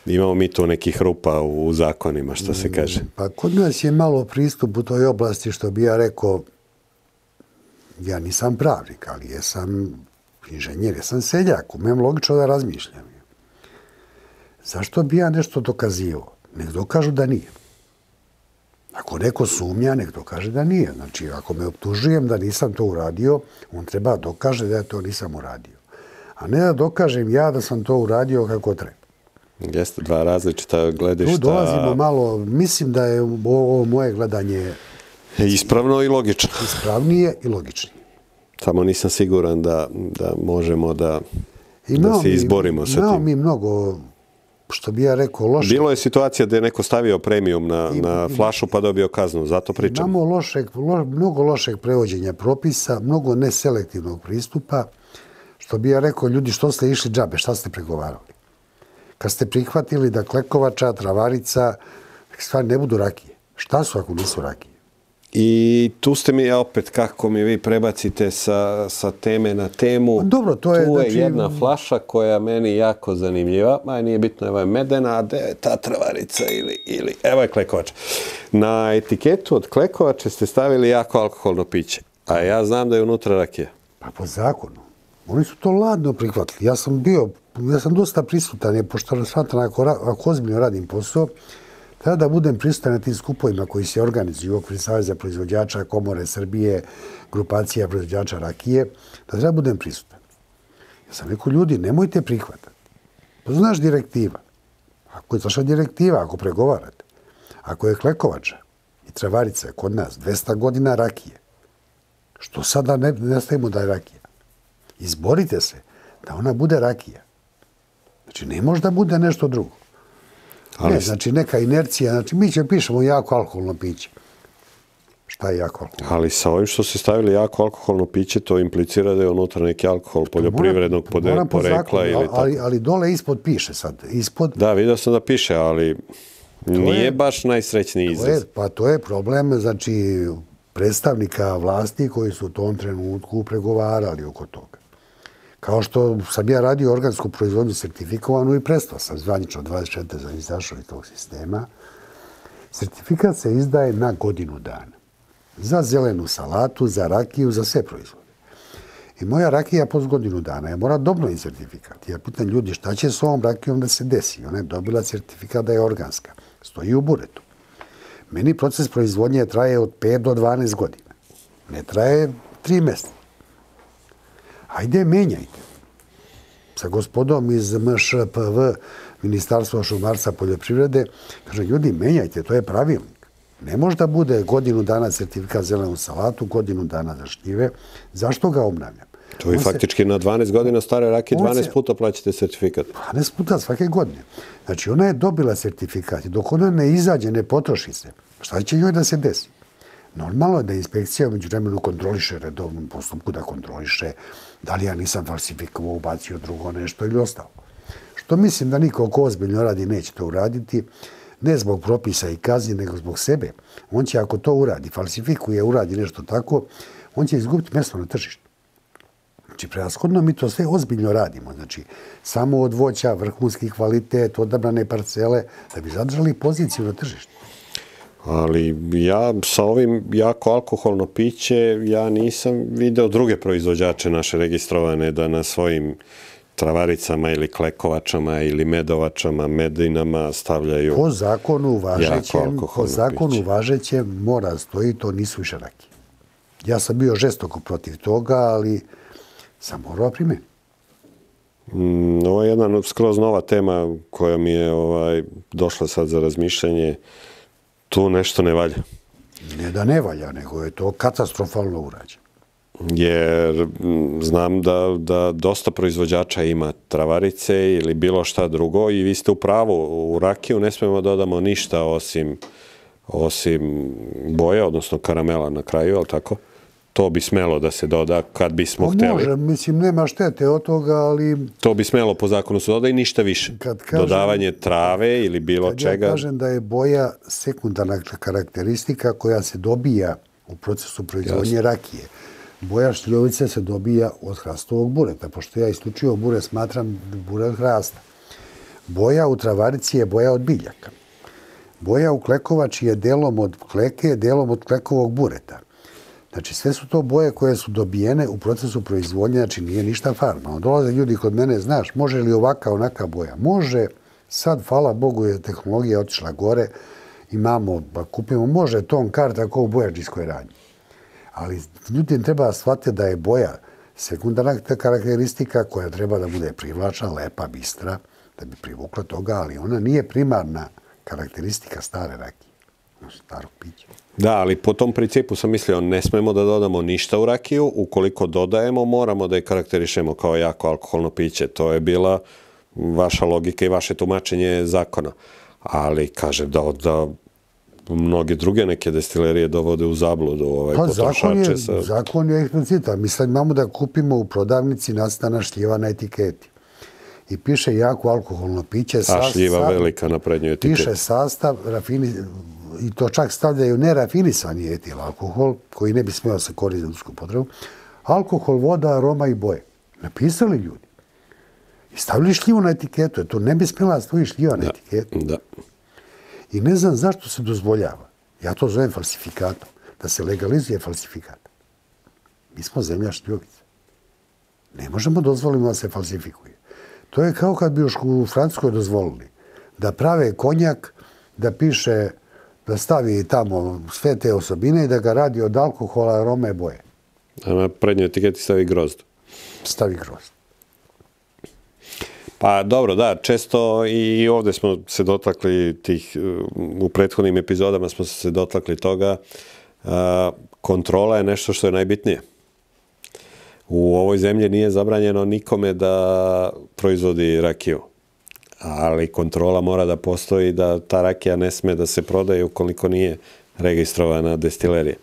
Imamo mi tu nekih rupa u zakonima, što se kaže. Pa kod nas je malo pristup u toj oblasti, što bi ja rekao, ja nisam pravnik, ali jesam inženjer, ja sam seljak, umem logično da razmišljam. Zašto bi ja nešto dokazivao? Nek dokažu da nije. Ako neko sumnja, nek dokaže da nije. Znači, ako me optužujem da nisam to uradio, on treba dokaže da ja to nisam uradio. A ne da dokažem ja da sam to uradio kako treba. Jeste dva različita gledišta. Tu dolazimo malo, mislim da je ovo moje gledanje ispravno i logično. Ispravnije i logičnije. Samo nisam siguran da možemo da se izborimo sa tim. Imamo mi mnogo, što bi ja rekao, loše. Bilo je situacija da je neko stavio premium na flašu pa dobio kaznu, zato pričam. Imamo mnogo lošeg prevođenja propisa, mnogo neselektivnog pristupa. Što bi ja rekao, ljudi, što ste išli džabe, šta ste pregovarali? Kad ste prihvatili da klekovača, travarica, stvari ne budu rakije. Šta su ako nisu rakije? I tu ste mi opet, kako mi vi prebacite sa teme na temu. Dobro, to je... Tu je jedna flaša koja meni jako zanimljiva. Nije bitno, evo je medena, a je ta travarica ili evo je klekovača. Na etiketu od klekovače ste stavili jako alkoholno piće. A ja znam da je unutra rakija. Pa po zakonu. Oni su to ladno prihvatili. Ja sam dosta prisutan, pošto shvatam, ako ozbiljno radim posao, treba da budem prisutan na tim skupovima koji se organizuju u okviru Saveza proizvođača, Komore Srbije, grupacija proizvođača rakije, da treba budem prisutan. Ja sam rekao, ljudi, nemojte prihvatati. Pa znaš direktiva. Ako je vaša direktiva, ako pregovarate, ako je klekovača i travarica kod nas 200 godina rakije, što sada ne stavimo da je rakija? Izborite se da ona bude rakija. Znači, ne može da bude nešto drugo. Ne, znači, neka inercija. Znači, mi ćemo pišemo jako alkoholno piće. Šta je jako alkoholno? Ali sa ovim što ste stavili jako alkoholno piće, to implicira da je unutra neki alkohol poljoprivrednog porekla ili tako. Ali dole ispod piše sad. Da, vidio sam da piše, ali nije baš najsrećniji izraz. Pa to je problem, znači, predstavnika vlasti koji su u tom trenutku pregovarali oko toga. Kao što sam ja radio organsku proizvodnju sertifikovanu i prestao sam zvanično 24 za izašao iz tog sistema. Sertifikat se izdaje na godinu dana. Za zelenu salatu, za rakiju, za sve proizvode. I moja rakija post godinu dana je mora dobiti sertifikat. Ja pitam ljudi šta će s ovom rakijom da se desi. Ona je dobila sertifikat da je organska. Stoji u buretu. Meni proces proizvodnje traje od 5 do 12 godina. Ne traje 3 mjeseca. Hajde, menjajte. Sa gospodom iz MŠPV, Ministarstva šumarstva poljoprivrede, kaže, ljudi, menjajte, to je pravilnik. Ne može da bude godinu dana sertifikat zelenu salatu, godinu dana za šljive. Zašto ga obnavljam? To je faktički na 12 godina stare rakije, 12 puta plaćate sertifikat. 12 puta svake godine. Znači, ona je dobila sertifikat i dok ona ne izađe, ne potroši se. Šta će njoj da se desi? Normalno je da inspekcija umeđu vremenu kontroliše redovnom postupku, da kontroliše da li ja nisam falsifikovao, ubacio drugo nešto ili ostalo. Što mislim da niko ko ozbiljno radi neće to uraditi, ne zbog propisa i kazni, nego zbog sebe. On će, ako to uradi, falsifikuje, uradi nešto tako, on će izgubiti mjesto na tržištu. Znači, prevashodno mi to sve ozbiljno radimo. Znači, samo od voća, vrhunski kvalitet, odabrane parcele, da bi zadržali poziciju na tržištu. Ali ja sa ovim jako alkoholno piće, ja nisam video druge proizvođače naše registrovane da na svojim travaricama ili klekovačama ili medovačama, medinama stavljaju po zakonu važećem mora stoji, to nisu više rakije. Ja sam bio žestoko protiv toga, ali sam morao primeniti. Ovo je jedna skroz nova tema koja mi je došla sad za razmišljanje. Tu nešto ne valja. Ne da ne valja, nego je to katastrofalno urađeno. Jer znam da dosta proizvođača ima travarice ili bilo šta drugo i vi ste u pravu, u rakiju ne smemo dodamo ništa osim boje, odnosno karamela na kraju, ali tako? To bi smelo da se doda kad bismo hteli. Može, mislim, nema štete od toga, ali... To bi smelo po zakonu se doda i ništa više. Dodavanje trave ili bilo čega. Kad ja kažem da je boja sekundarna karakteristika koja se dobija u procesu proizvodnje rakije. Boja šljivovice se dobija od hrastovog bureta, pošto ja isključivo buret smatram buret od hrasta. Boja u travarici je boja od biljaka. Boja u klekovači je delom od kleke, delom od klekovog bureta. Znači, sve su to boje koje su dobijene u procesu proizvodnje, znači nije ništa farma. Dolaze ljudi kod mene, znaš, može li ovaka, onaka boja? Može, sad, hvala Bogu, je tehnologija otišla gore, imamo, pa kupimo, može ton karta kao u bojačkoj radnji. Ali ljudi treba shvatiti da je boja sekundarna karakteristika koja treba da bude privlačna, lepa, bistra, da bi privukla toga, ali ona nije primarna karakteristika stare rakije, starog pića. Da, ali po tom principu sam mislio, ne smemo da dodamo ništa u rakiju, ukoliko dodajemo, moramo da je karakterišemo kao jako alkoholno piće. To je bila vaša logika i vaše tumačenje zakona. Ali, kaže, da mnoge druge neke destilerije dovode u zabludu potrošače. Zakon je eksplicitan. Mi sad imamo da kupimo u prodavnici nastana šljiva na etiketi. I piše jako alkoholno piće. A šljiva velika na prednjoj etiketi. Piše sastav, i to čak stavljaju nerafinisani etil alkohol, koji ne bi smeo se koristiti za ljudsku potrebu. Alkohol, voda, aroma i boje. Napisali ljudi. I stavili šljivu na etiketu. To ne bi smjela da stoji šljiva na etiketu. Da. I ne znam zašto se dozvoljava. Ja to zovem falsifikatom. Da se legalizuje falsifikat. Mi smo zemlja šljivovica. Ne možemo dozvoliti da se falsifikuje. To je kao kad bi još u Francuskoj dozvolili da prave konjak, da piše, da stavi tamo sve te osobine i da ga radi od alkohola, arome, boje. A na prednjoj etiketi stavi grozd. Stavi grozd. Pa dobro, da, često i ovdje smo se dotakli u prethodnim epizodama smo se dotakli toga, kontrola je nešto što je najbitnije. U ovoj zemlji nije zabranjeno nikome da proizvodi rakiju, ali kontrola mora da postoji da ta rakija ne sme da se prodaje ukoliko nije registrovana destilerija.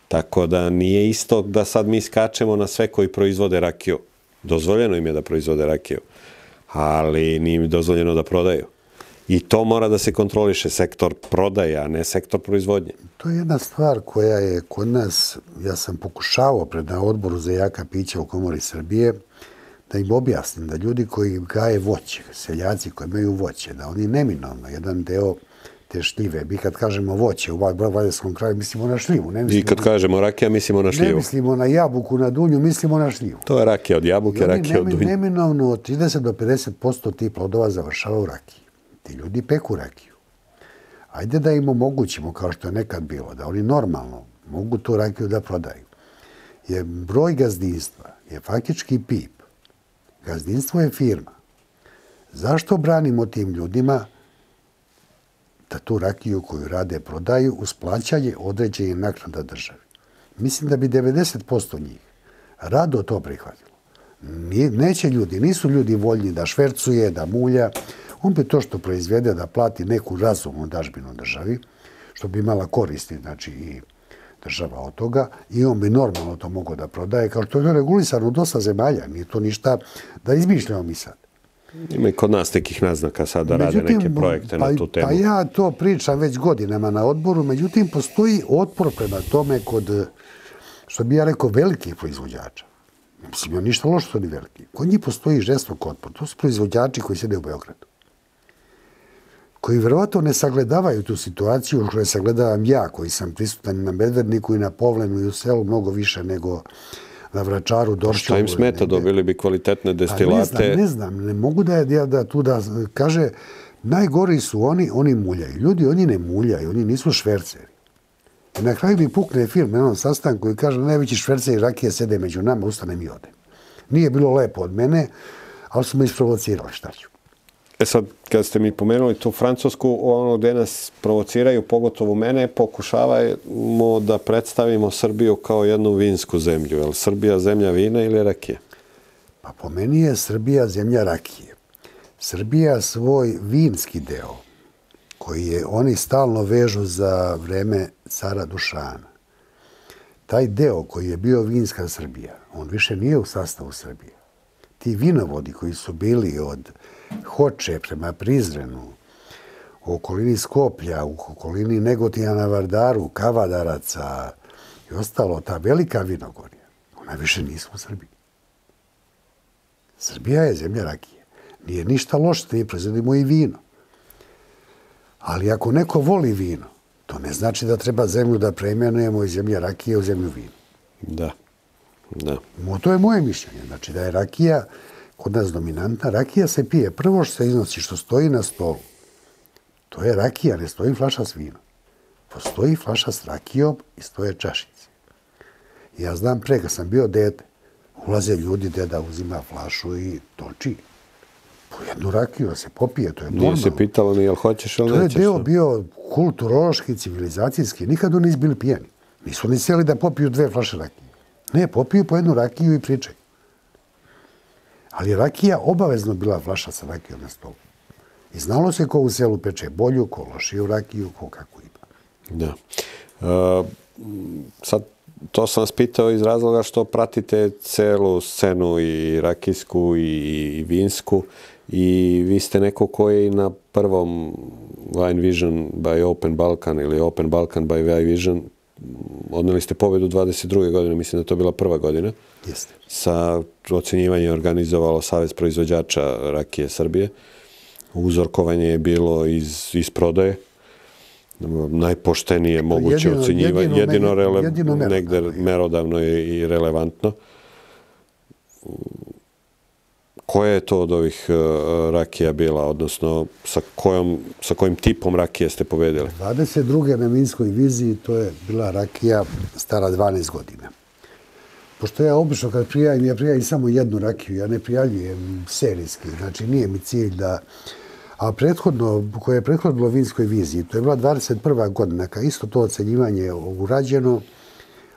Tako da nije isto da sad mi skačemo na sve koji proizvode rakiju. Dozvoljeno im je da proizvode rakiju, ali nije im dozvoljeno da prodaju. I to mora da se kontroliše, sektor prodaje, a ne sektor proizvodnje. To je jedna stvar koja je kod nas, ja sam pokušavao na odboru za jaka pića u Komori Srbije, da im objasnim da ljudi koji gaje voće, seljaci koji imaju voće, da oni neminovno jedan deo te šljive, mi kad kažemo voće u Valjevskom kraju, mislimo na šljivu. I kad kažemo rakija, mislimo na šljivu. Ne mislimo na jabuku, na dunju, mislimo na šljivu. To je rakija od jabuke, rakija od dunju. Neminovno od 30 do 50% tih plodova završava u rakiji. Ti ljudi peku rakiju. Ajde da im omogućimo, kao što je nekad bilo, da oni normalno mogu tu rakiju da prodaju. Jer broj gazdinstva je faktički PIB. Gazdinstvo je firma. Zašto branimo tim ljudima da tu rakiju koju rade prodaju uz plaćanje određenih naknada državi? Mislim da bi 90% njih rado to prihvatilo. Neće ljudi, nisu ljudi voljni da švercuje, da mulja. On bi to što proizvede da plati neku razumnu dažbinu državi, što bi imala koristi, znači i država od toga, i on bi normalno to mogao da prodaje, kao što je regulisano u dosta zemalja. Nije to ništa da izmišljamo mi sad. Ima i kod nas nekih naznaka sad da rade neke projekte na tu temu. Pa ja to pričam već godinama na odboru, međutim postoji otpor prema tome kod, što bi ja rekao, velikih proizvođača. Mislim, ja ništa loše što ni veliki. Kod njih postoji žestok otpor. To su proizvođači koji sjede u Beogradu, koji verovatno ne sagledavaju tu situaciju, što je sagledavam ja, koji sam prisutan na Medvedniku i na Povlenu i u selu mnogo više nego na Vračaru, Dorčevu. Šta im smeta? Dobili bi kvalitetne destilate. Ne znam. Ne mogu da tu da kaže, najgori su oni muljaju. Ljudi, oni ne muljaju, oni nisu šverceri. I na kraju mi pukne film na jednom sastanku i kaže, najveći šverceri rakije sede među nama, ustane mi ode. Nije bilo lepo od mene, ali su me isprovocirali, šta ću. Sad, kad ste mi pomenuli tu Francusku, ono gde nas provociraju, pogotovo mene, pokušavamo da predstavimo Srbiju kao jednu vinsku zemlju. Je li Srbija zemlja vina ili rakije? Pa po meni je Srbija zemlja rakije. Srbija svoj vinski deo, koji je oni stalno vežu za vreme cara Dušana. Taj deo koji je bio vinska Srbija, on više nije u sastavu Srbije. Ti vinovodi koji su bili od Hoče prema Prizrenu, u okolini Skoplja, u okolini Negotina na Vardaru, Kavadaraca i ostalo, ta velika vinogorja, ona više nisu u Srbiji. Srbija je zemlja rakije. Nije ništa loše, mi proizvodimo i vino. Ali ako neko voli vino, To ne znači da treba zemlju da preimenujemo iz zemlje rakije u zemlju vina. Da. Da. To je moje mišljenje. Znači da je rakija kod nas dominantna. Rakija se pije. Prvo što se iznosi, što stoji na stolu, to je rakija, ne stoji flaša s vinom. Postoji flaša s rakijom i stoje čašice. Ja znam pre, kad sam bio dete, ulaze ljudi, deda uzima flašu i toči. Po jednu rakiju da se popije, to je normalno. Nije se pitalo ni jel hoćeš ili nećeš. To je deo bio kulturološki, civilizacijski. Nikad oni nisu bili pijeni. Nisu ni sjeli da popiju 2 flaše rakije. Ne, popiju po jednu rakiju i pričaju. Ali rakija obavezno bila flaša sa rakijom na stolu. I znalo se ko u selu peče bolju, ko lošiju rakiju, ko kako ima. Da. Sad, to sam vas pitao iz razloga što pratite celu scenu i rakijsku i vinsku i vi ste neko koji na prvom Wine Vision by Open Balkan ili Open Balkan by Wine Vision odneli ste pobedu 22. godine, mislim da to bila prva godina. Jeste. Sa ocjenjivanjem organizovalo Savez proizvođača rakije Srbije. Uzorkovanje je bilo iz prodaje. Najpoštenije moguće ocjenjivanje. Jedino negde merodavno i relevantno. Koja je to od ovih rakija bila, odnosno sa kojim tipom rakije ste pobedili? 22. na vinskoj viziji to je bila rakija stara 12 godina. Pošto ja obično kad prijavim, ja prijavim samo jednu rakiju, ja ne prijavljujem serijski, znači nije mi cilj da... A koje je prethodilo vinskoj viziji, to je bila 21. godina, kad isto to ocenjivanje urađeno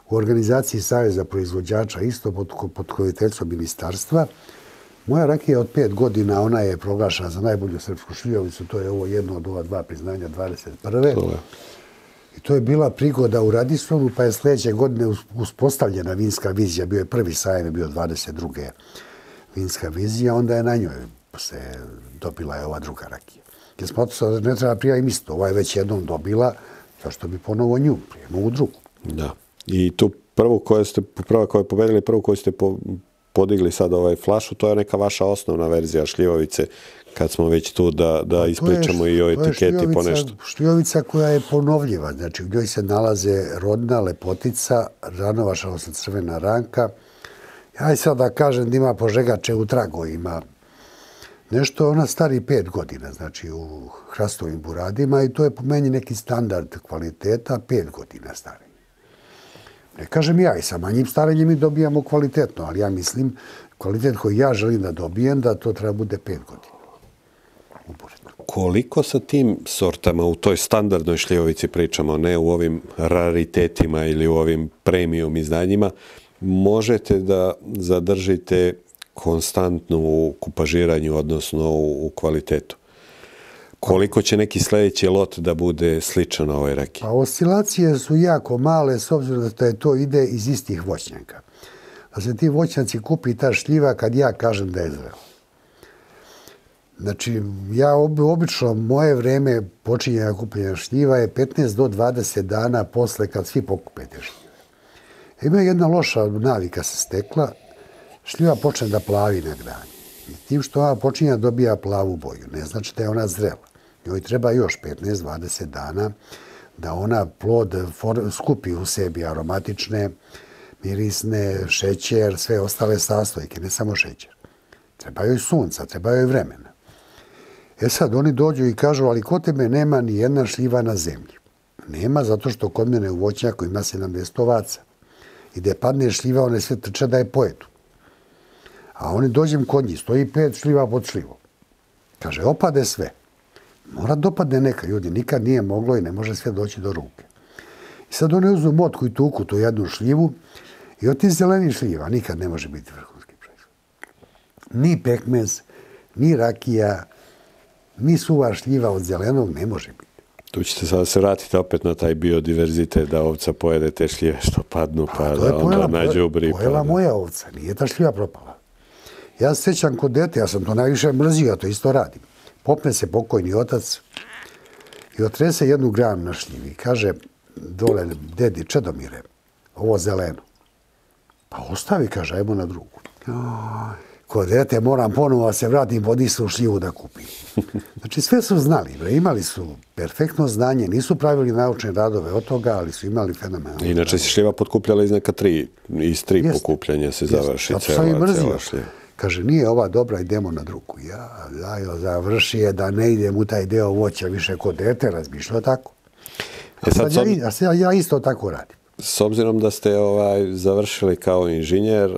u organizaciji Saveza proizvođača, isto pod kroviteljstvom ministarstva. Moja rakija od 5 godina, ona je proglašena za najbolju srpsku šljivovicu, to je ovo jedno od ova 2 priznanja 21. I to je bila prigoda u Radissonu, pa je sljedeće godine uspostavljena vinska vizija, bio je prvi sajam, je bio 22. vinska vizija, onda je na njoj se dobila je ova druga rakija. Jer smo ne treba prijavim isto, ova je već jednom dobila, zašto bi ponovo nju prijemo u drugu. Da. I tu prva koju je pobedili, prvu koju ste podigli sad flašu, to je neka vaša osnovna verzija šljivovice, kad smo već tu da ispričamo i o etiketi po nešto. Šljivovica koja je ponovljiva, znači u njoj se nalaze rodna lepotica, ranovaša odnosno crvena ranka. Ja i sad da kažem da ima požegače u tragovima. Nešto ona stari 5 godina, znači u hrastovim buradima i to je po meni neki standard kvaliteta, 5 godina stari. Ne kažem ja, i sa manjim starenjem mi dobijamo kvalitetno, ali ja mislim kvalitet koji ja želim da dobijem, da to treba bude 5 godina. Koliko sa tim sortama u toj standardnoj šljivovici pričamo, ne u ovim raritetima ili u ovim premium izdanjima, možete da zadržite konstantno u kupažiranju, odnosno u kvalitetu? Koliko će neki sljedeći lot da bude sličan na ovoj rakiji? Pa oscilacije su jako male, s obzirom da to ide iz istih voćnjaka. Da se ti voćnjaci kupi ta šljiva kad ja kažem da je zrela. Znači, ja obično, moje vreme počinjenja kupljenja šljiva je 15 do 20 dana posle kad svi pokupe te šljive. Ima jedna loša navika se stekla, šljiva počne da plavi na grani. I tim što ona počinje da dobija plavu boju, ne znači da je ona zrela. Njoj treba još 15-20 dana da ona plod skupi u sebi aromatične, mirisne, šećer, sve ostale sastojke, ne samo šećer. Treba joj sunca, treba joj vremena. E sad, oni dođu i kažu, ali kod tebe nema ni jedna šljiva na zemlji. Nema, zato što kod mene u voćnjaku ima 70 ovaca. I gde padne šljiva, one sve trče da je pojedu. A oni dođem kod njih, stoji 5 šljiva pod šljivom. Kaže, opade sve. Mora dopadne neka, ljudi, nikad nije moglo i ne može sve doći do ruke. I sad oni uzu motku i tuku tu jednu šljivu i od tih zelenih šljiva nikad ne može biti vrhunski proizvod. Ni pekmez, ni rakija, ni suva šljiva od zelenog ne može biti. Tu ćete sada se vratiti opet na taj biodiverzitet, da ovca pojede te šljive što padnu, pa da onda nađe u bripu. Pojela moja ovca, nije ta šljiva propala. Ja se sjećam kod dete, ja sam to najviše mrzio, ja to isto radim. Popne se pokojni otac i otrese 1 gram na šljivi. Kaže, dole, dedi, Čedomire, ovo zeleno. Pa ostavi, kaže, ajmo na drugu. kod dete moram ponovo se vratim pod istu šljivu da kupim. Znači sve su znali, imali su perfektno znanje, nisu pravili naučne radove od toga, ali su imali fenomenalno. Inače se šljiva potkupljala iz neka iz tri pokupljanja se završi cela šljiva. Kaže, nije ova dobra, idemo na drugu. Ja završi je da ne idem u taj deo voća više kod dete, razmišljao tako. Ja isto tako radim. S obzirom da ste završili kao inženjer,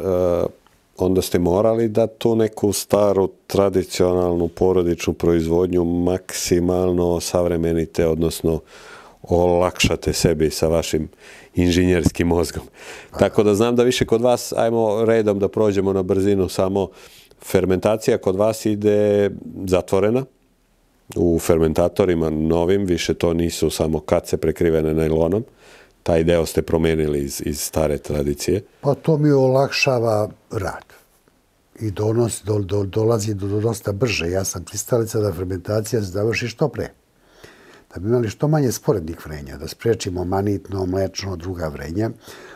onda ste morali da tu neku staru, tradicionalnu, porodičnu proizvodnju maksimalno savremenite, odnosno olakšate sebi sa vašim inženjerskim mozgom. Tako da znam da više kod vas, ajmo redom da prođemo na brzinu, samo fermentacija kod vas ide zatvorena u fermentatorima novim, više to nisu samo kace prekrivene najlonom. Taj deo ste promenili iz stare tradicije. Pa to mi olakšava rad i dolazi do dosta brže. Ja sam pristalica da fermentacija se završi što pre. Da bi imali što manje sporednih vrenja, da sprečimo manitno, mlečno, druga vrenja,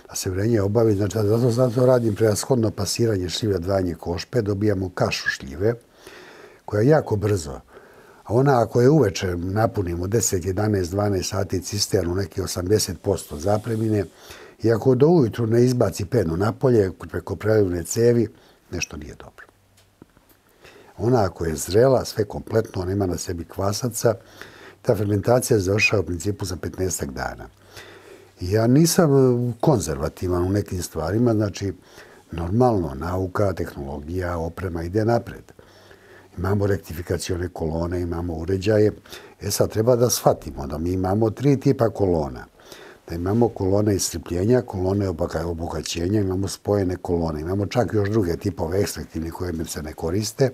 da se vrenje obavi. Znači, zato radim prevashodno pasiranje šljive, odvajanje košpe, dobijamo kašu šljive, koja je jako brzo. A ona, ako je uveče napunimo 10, 11, 12 sati cisternu, neki 80% zapremine, i ako do ujutru ne izbaci penu napolje, preko prelivne cevi, nešto nije dobro. Ona, ako je zrela, sve kompletno, ona ima na sebi kvasaca, ta fermentacija završava u principu za 15 dana. Ja nisam konzervativan u nekim stvarima, znači, normalno, nauka, tehnologija, oprema ide napred. Imamo rektifikacione kolone, imamo uređaje. Sad treba da shvatimo da mi imamo 3 tipa kolona. Da imamo kolone iscrpljenja, kolone obogaćenja, imamo spojene kolone. Imamo čak još druge tipove ekstraktivne koje se ne koriste.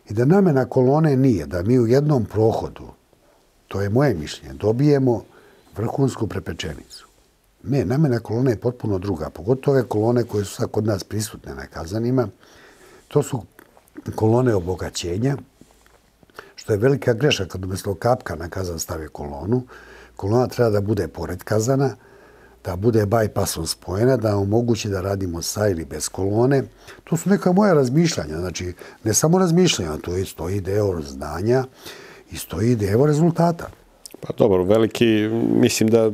I da namena kolone nije da mi u jednom prohodu, to je moje mišljenje, dobijemo vrhunsku prepečenicu. Ne, namena kolone je potpuno druga. Pogotovo ove kolone koje su sad kod nas prisutne na kazanima, to su kolone obogaćenja, što je velika greška kad umjesto kapka na kazan stave kolonu. Kolona treba da bude pored kazana, da bude bypassom spojena, da omogući da radimo sa ili bez kolone. To su neka moja razmišljanja. Znači, ne samo razmišljanja, to stoji deo znanja i stoji deo rezultata. Pa dobro, mislim da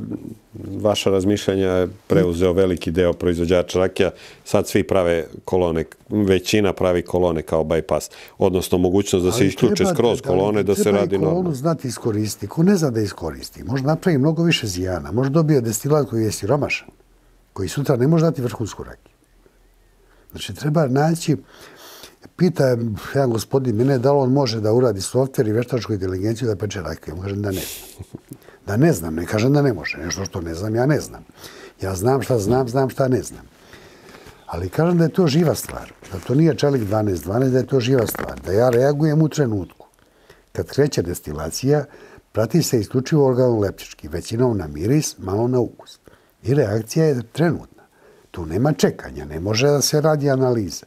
vaša razmišljanja je preuzeo veliki deo proizvođača rakija. Sad svi prave kolone, većina pravi kolone kao bypass. Odnosno, mogućnost da se isključe skroz kolone, da se radi normalno. Treba i kolonu znati iskoristiti. Ko ne zna da iskoristi, može napravi mnogo više zijana. Može dobije destilat koji je siromašan, koji sutra ne može dati vrhunsku rakiju. Znači, treba naći. Pita jedan gospodin mene da li on može da uradi softver i veštačku inteligenciju da peče rakiju. Ja kažem da ne znam. Da ne znam, ne kažem da ne može. Nešto što ne znam, ja ne znam. Ja znam šta ne znam. Ali kažem da je to živa stvar. Da to nije čelik 12-12, da je to živa stvar. Da ja reagujem u trenutku. Kad kreće destilacija, prati se isključivo organoleptički. Većinom na miris, malo na ukus. I reakcija je trenutna. Tu nema čekanja, ne može da se radi analiza.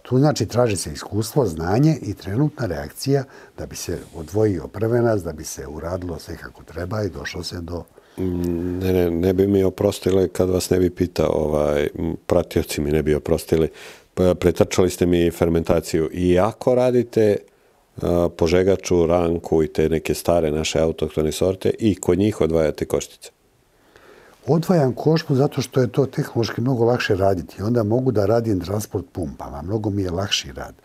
Tu znači traži se iskustvo, znanje i trenutna reakcija da bi se odvojio prvenac, da bi se uradilo sve kako treba i došlo se do... Ne bi mi oprostili kad vas ne bi pitao, pratioci mi ne bi oprostili. Pretrčali ste mi fermentaciju. I ako radite požegaču, ranku i te neke stare naše autohtone sorte i kod njih odvajate koštice? Odvajam košpu zato što je to tehnološki mnogo lakše raditi. Onda mogu da radim transport pumpama. Mnogo mi je lakši rad.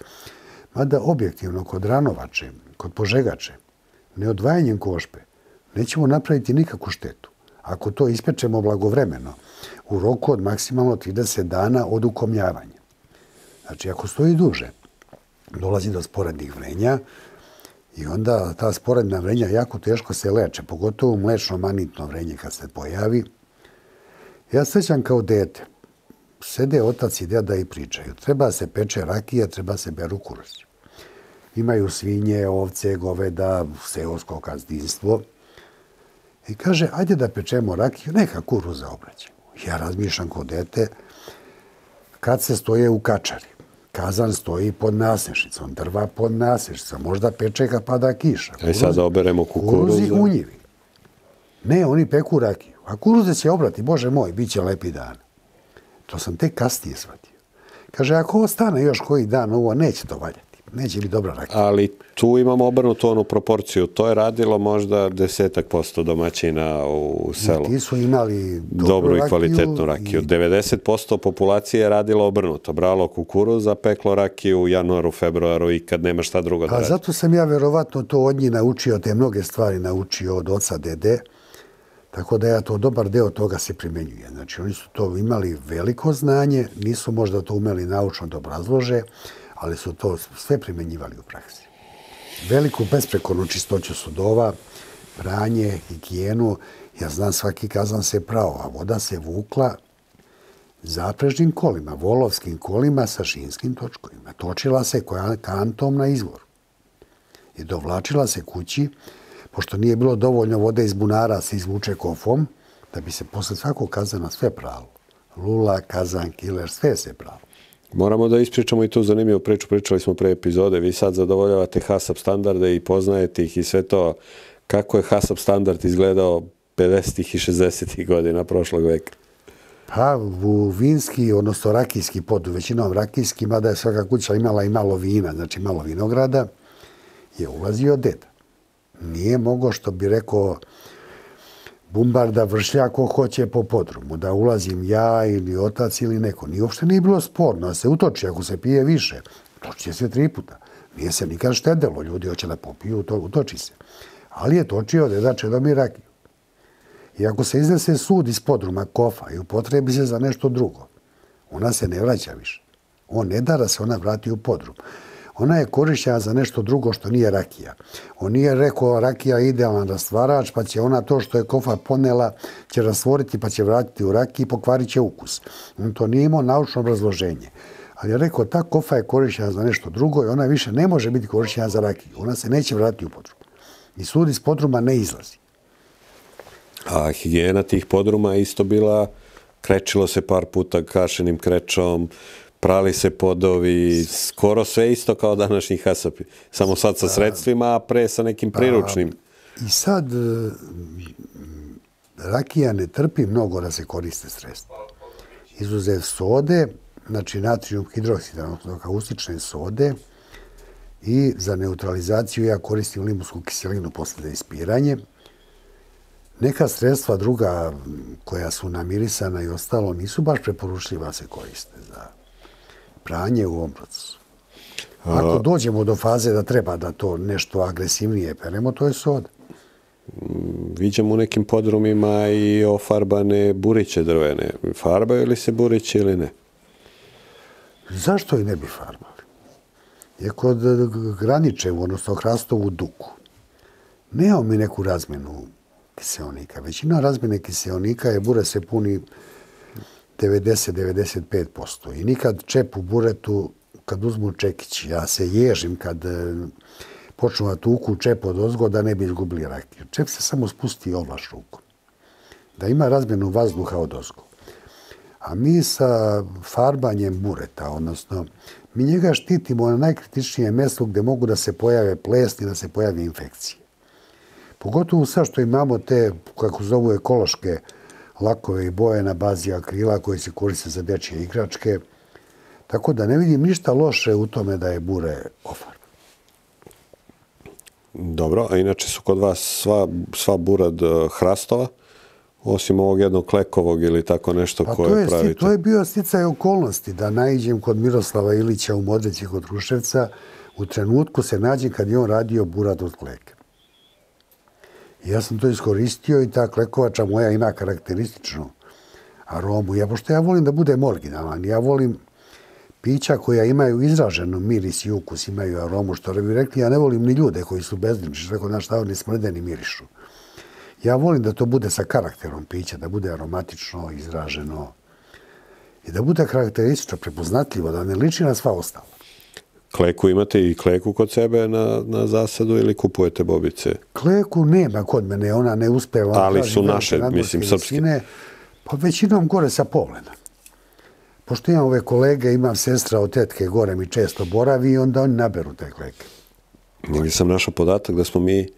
Mada objektivno kod ranovače, kod požegače, neodvajanjem košpe nećemo napraviti nikakvu štetu. Ako to ispečemo blagovremeno, u roku od maksimalno 30 dana od ukomljavanja. Znači, ako stoji duže, dolazi do sporednih vrenja i onda ta sporedna vrenja jako teško se leče, pogotovo mlečno manitno vrenje kad se pojavi. Ja sećam kao dete, sede otac i deda i pričaju. Treba se peče rakija, treba se beru kuruzi. Imaju svinje, ovce, goveda, seosko gazdinstvo. I kaže, ajde da pečemo rakiju, neka kuruza obraćamo. Ja razmišljam kao dete, kad se stoje u kačari, kazan stoji pod nasnešnicom, drva pod nasnešnicom, možda peče kad pada kiša. Aj sad da oberemo kukuruza. Kuruzi unjivi. Ne, oni peku rakiju. A kuruze će obrati, Bože moj, bit će lepi dan. To sam tek kasnije shvatio. Kaže, ako ovo stane još koji dan, ovo neće to valjati. Neće biti dobra rakija. Ali tu imamo obrnutu onu proporciju. To je radilo možda 10% domaćina u selu. Ti su imali dobru i kvalitetnu rakiju. 90% populacije je radilo obrnuto. Bralo kukuruza, peklo rakiju u januaru, februaru i kad nema šta drugo da radi. Zato sam ja verovatno to od njih naučio, te mnoge stvari naučio od oca, dede. Tako da ja to dobar deo toga se primenjuje. Znači, oni su to imali veliko znanje, nisu možda to umeli naučno da obrazlože, ali su to sve primenjivali u praksi. Veliku besprekornu čistoću sudova, pranje, higijenu. Ja znam, svaki kazan se prao, a voda se vukla zaprežnim kolima, volovskim kolima sa šinskim točkovima. Točila se kantom na izvor i dovlačila se kući, pošto nije bilo dovoljno vode iz bunara, se izvuče kofom, da bi se posle svakog kazana sve pralo. Lula, kazan, kiler, sve se pralo. Moramo da ispričamo i tu zanimljivu priču. Pričali smo pre epizode. Vi sad zadovoljavate HACCP standarde i poznajete ih i sve to. Kako je HACCP standard izgledao 50. i 60. godina prošlog veka? Pa u vinski, odnosno rakijski podu, većinom rakijski, mada je svaka kuća imala i malo vina, znači malo vinograda, je ulazio deda. Nije mogo, što bi rekao bumbar, da vršlja ko hoće po podrumu, da ulazim ja ili otac ili neko. Uopšte nije bilo sporno, da se utoči, ako se pije više, toči će se 3 puta. Nije se nikad štedelo, ljudi hoće da popiju, utoči se. Ali je točio deda Čedomir rakiju. I ako se iznese sud iz podruma, kofa, i upotrebi se za nešto drugo, ona se ne vraća više. On ne da se ona vrati u podrum. Ona je korišćena za nešto drugo što nije rakija. On nije rekao rakija je idealan rastvarač, pa će ona to što je kofa ponela će rastvoriti, pa će vratiti u rakiju i pokvarit će ukus. On to nije imao naučno obrazloženje. Ali je rekao, ta kofa je korišćena za nešto drugo i ona više ne može biti korišćena za rakiju. Ona se neće vratiti u podrum. I sud iz podruma ne izlazi. A higijena tih podruma je isto bila, krečilo se par puta kašenim krečom, prali se podovi, skoro sve isto kao današnji HACCP. Samo sad sa sredstvima, a pre sa nekim priručnim. I sad rakija ne trpi mnogo da se koriste sredstva. Izuzev sode, znači natrijum hidroksida, odnosno kaustične sode, i za neutralizaciju ja koristim limunsku kiselinu posle za ispiranje. Neka sredstva druga koja su namirisana i ostalo nisu baš preporučljiva da se koriste za pranje u ovom procesu. Ako dođemo do faze da treba da to nešto agresivnije peremo, to je soda. Viđam u nekim podrumima i ofarbane buriće drvene. Farbaju li se buriće ili ne? Zašto i ne bi farbali? Je kod graničevu, odnosno hrastovu duku, nemamo mi neku razmenu kiseonika. Većina razmene kiseonika je bure se puni 90-95%. I nikad čep u buretu, kad uzmu čekić, ja se ježim kad počnu da tuku čep od ozgo da ne bi izgubili rakiju. Čep se samo spusti i ovlaš rukom. Da ima razmjenu vazduha od ozgo. A mi sa farbanjem bureta, odnosno, mi njega štitimo na najkritičnijem mjestu gdje mogu da se pojave plesni, da se pojave infekcije. Pogotovo sad što imamo te, kako zovu, ekološke lakove i boje na bazi akrila koji se koriste za dečje igračke. Tako da ne vidim ništa loše u tome da je bure ofarba. Dobro, a inače su kod vas sva burad hrastova, osim ovog jednog klekovog ili tako nešto koje pravite? To je bio sticaj okolnosti da naiđem kod Miroslava Ilića u Modrici kod Kruševca. U trenutku se nađem kad je on radio burad od kleka. Ja sam to iskoristio i ta klekovača moja ima karakterističnu aromu. Pošto ja volim da budem originalan, ja volim pića koja imaju izraženo miris i ukus, imaju aromu, što bi rekli, ja ne volim ni ljude koji su bezlimni, što rekao, znaš šta, oni smrde ni mirišu. Ja volim da to bude sa karakterom pića, da bude aromatično, izraženo i da bude karakteristično, prepoznatljivo, da ne liči na sva ostala. Kleku imate i kleku kod sebe na zasadu ili kupujete bobice? Kleku nema kod mene, ona ne uspeva. Ali su naše, mislim, srpske. Pa većinom gore sa Povlena. Pošto imam ove kolege, imam sestra od tetke, gore mi često boravi i onda oni naberu te kleke. Negdje sam našao podatak da smo mi,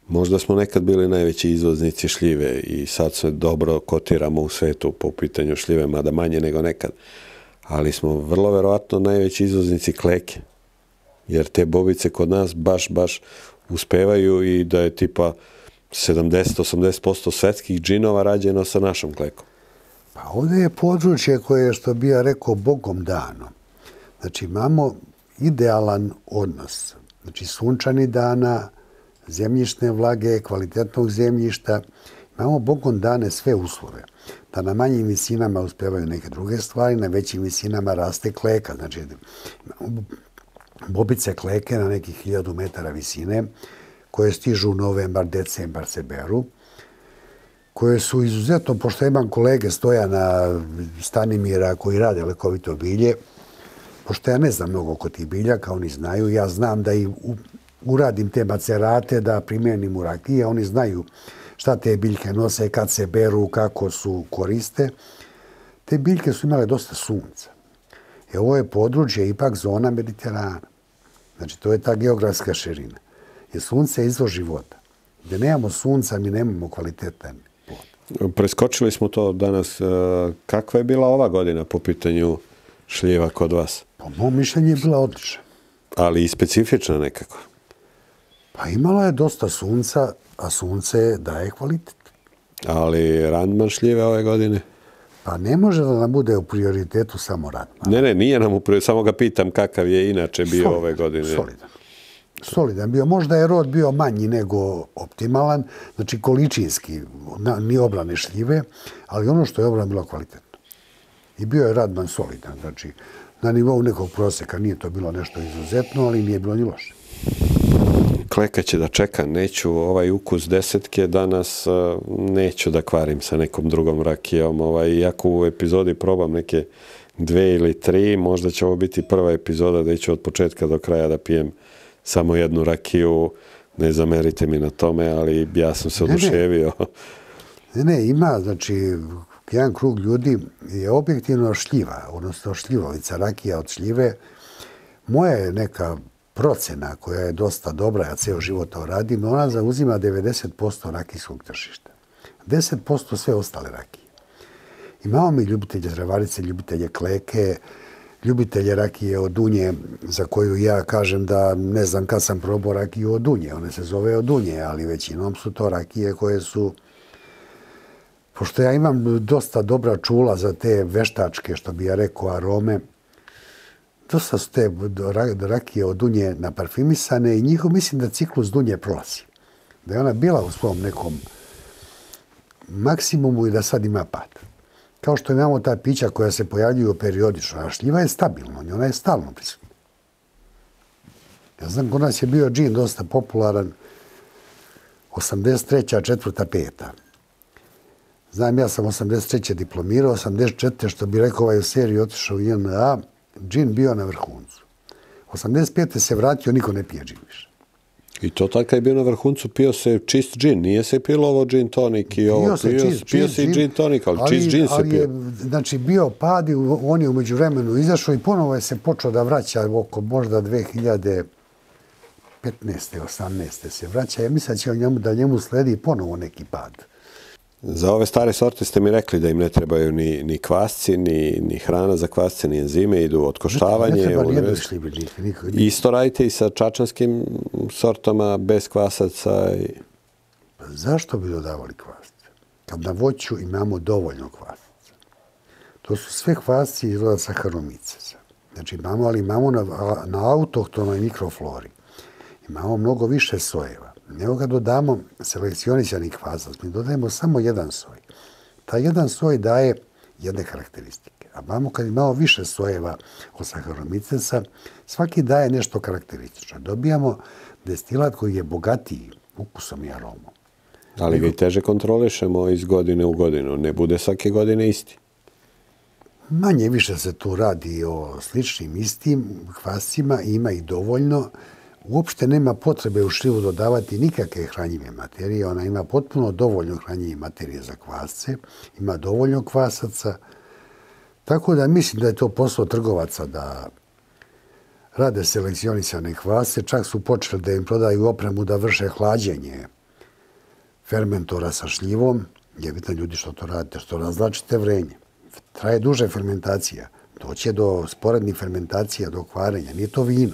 možda smo nekad bili najveći izvoznici šljive i sad se dobro kotiramo u svetu po pitanju šljive, mada manje nego nekad. ali smo vrlo verovatno najveći izvoznici kleke. Jer te bobice kod nas baš uspevaju i da je tipa 70-80% svetskih džinova rađeno sa našom klekom. Pa ovdje je područje koje je, što bi ja rekao, Bogom dano. Znači imamo idealan odnos. Znači sunčani dana, zemljišne vlage, kvalitetnog zemljišta. Imamo Bogom dane sve uslove. Da na manjim visinama uspevaju neke druge stvari, na većim visinama raste kleka. Znači imamo bobice kleke na nekih 1000 metara visine, koje stižu u novembar, decembar se beru, koje su izuzetno, pošto imam kolege Stojana Stanimira koji rade lekovito bilje, pošto ja ne znam mnogo oko tih biljaka, oni znaju, ja znam da i uradim te macerate, da primjenim u rakije, oni znaju šta te biljke nose, kad se beru, kako su koriste. Te biljke su imale dosta sunca. I ovo je područje ipak zona Mediterana. Znači, to je ta geografska širina. Jer sunce je izvor života. Gdje nemamo sunca, mi nemamo kvalitetan plod. Preskočili smo to danas. Kakva je bila ova godina po pitanju šljiva kod vas? Po mom mišljenju je bila odlična. Ali i specifična nekako? Pa imala je dosta sunca, a sunce daje kvalitet. Ali randman šljive ove godine? Pa ne može da nam bude u prioritetu samo randman. Ne, nije nam u prioritetu. Samo ga pitam kakav je inače bio ove godine. Solidan bio. Možda je rod bio manji nego optimalan, znači količinski, ni obrane šljive, ali ono što je obrana bilo kvalitetno. I bio je radman solidan, znači na nivou nekog prosjeka. Nije to bilo nešto izuzetno, ali nije bilo ni loše. Kleka će da čeka, neću ovaj ukus desetke danas, neću da kvarim sa nekom drugom rakijom. Iako u epizodi probam neke 2 ili 3, možda će ovo biti prva epizoda da ću od početka do kraja da pijem samo jednu rakiju. Ne zamerite mi na tome, ali ja sam se oduševio. Ne, ima, znači, jedan krug ljudi je objektivno šljiva, odnosno šljivovica, rakija od šljive. Moja je neka procena koja je dosta dobra, ja ceo život to radim, ona zauzima 90% rakijskog tržišta. 10% sve ostale rakije. Imamo mi ljubitelje zravarice, ljubitelje kleke, ljubitelje rakije od dunje, za koju ja kažem da ne znam kad sam probao rakiju od dunje. One se zove od dunje, ali većinom su to rakije koje su... Pošto ja imam dosta dobra čula za te veštačke, što bi ja rekao, arome, dosta su te rakije od dunje naparfimisane i njihov mislim da ciklus dunje prolazi. Da je ona bila u svom nekom maksimumu i da sad ima pad. Kao što imamo ta pića koja se pojavljuju periodično, a šljiva je stabilna, ona je stalno prisutna. Ja znam, kod nas je bio džin dosta popularan 83. 4. 5. Znam, ja sam 83. diplomirao, 84. što bi rekao u seriji otišao u JNA, džin bio na vrhuncu. 85. se vratio, niko ne pije džin više. I to tako kad je bio na vrhuncu, pio se čist džin, nije se pilo ovo džin tonik i ovo. Pio se i džin tonik, ali čist džin se pio. Znači, bio pad i on je umeđu vremenu izašao i ponovo je se počeo da vraća oko možda 2015. 18. se vraća. Ja mislim da njemu sledi ponovo neki pad. Za ove stare sorte ste mi rekli da im ne trebaju ni kvasci, ni hrana za kvasce, ni enzime, idu otkoštavanje. Ne treba nijedno šljive. Isto radite i sa čačanskim sortama bez kvasaca? Zašto bi dodavali kvasce? Kad na voću imamo dovoljno kvasaca. To su sve kvasci izgleda saharomice. Znači imamo na autohtonoj mikroflori. Imamo mnogo više sojeva. Nego kad dodamo selekcionisanih kvasac, mi dodajemo samo jedan soj. Taj jedan soj daje jedne karakteristike. A kad imamo više sojeva od saharomicesa, svaki daje nešto karakteristično. Dobijamo destilat koji je bogatiji ukusom i aromom. Ali ga i teže kontrolišemo iz godine u godinu. Ne bude svake godine isti. Manje više se tu radi o sličnim istim kvascima, ima ih dovoljno. Uopšte nema potrebe u šljivu dodavati nikakve hranjive materije. Ona ima potpuno dovoljno hranjive materije za kvasce, ima dovoljno kvasaca. Tako da mislim da je to posao trgovaca da rade selekcionisane kvasce. Čak su počeli da im prodaju opremu da vrše hlađenje fermentora sa šljivom. Je bitno ljudi što to radite, što razvlačite vrenje. Traje duže fermentacija. Doće do sporednih fermentacija, do kvarenja. Nije to vino.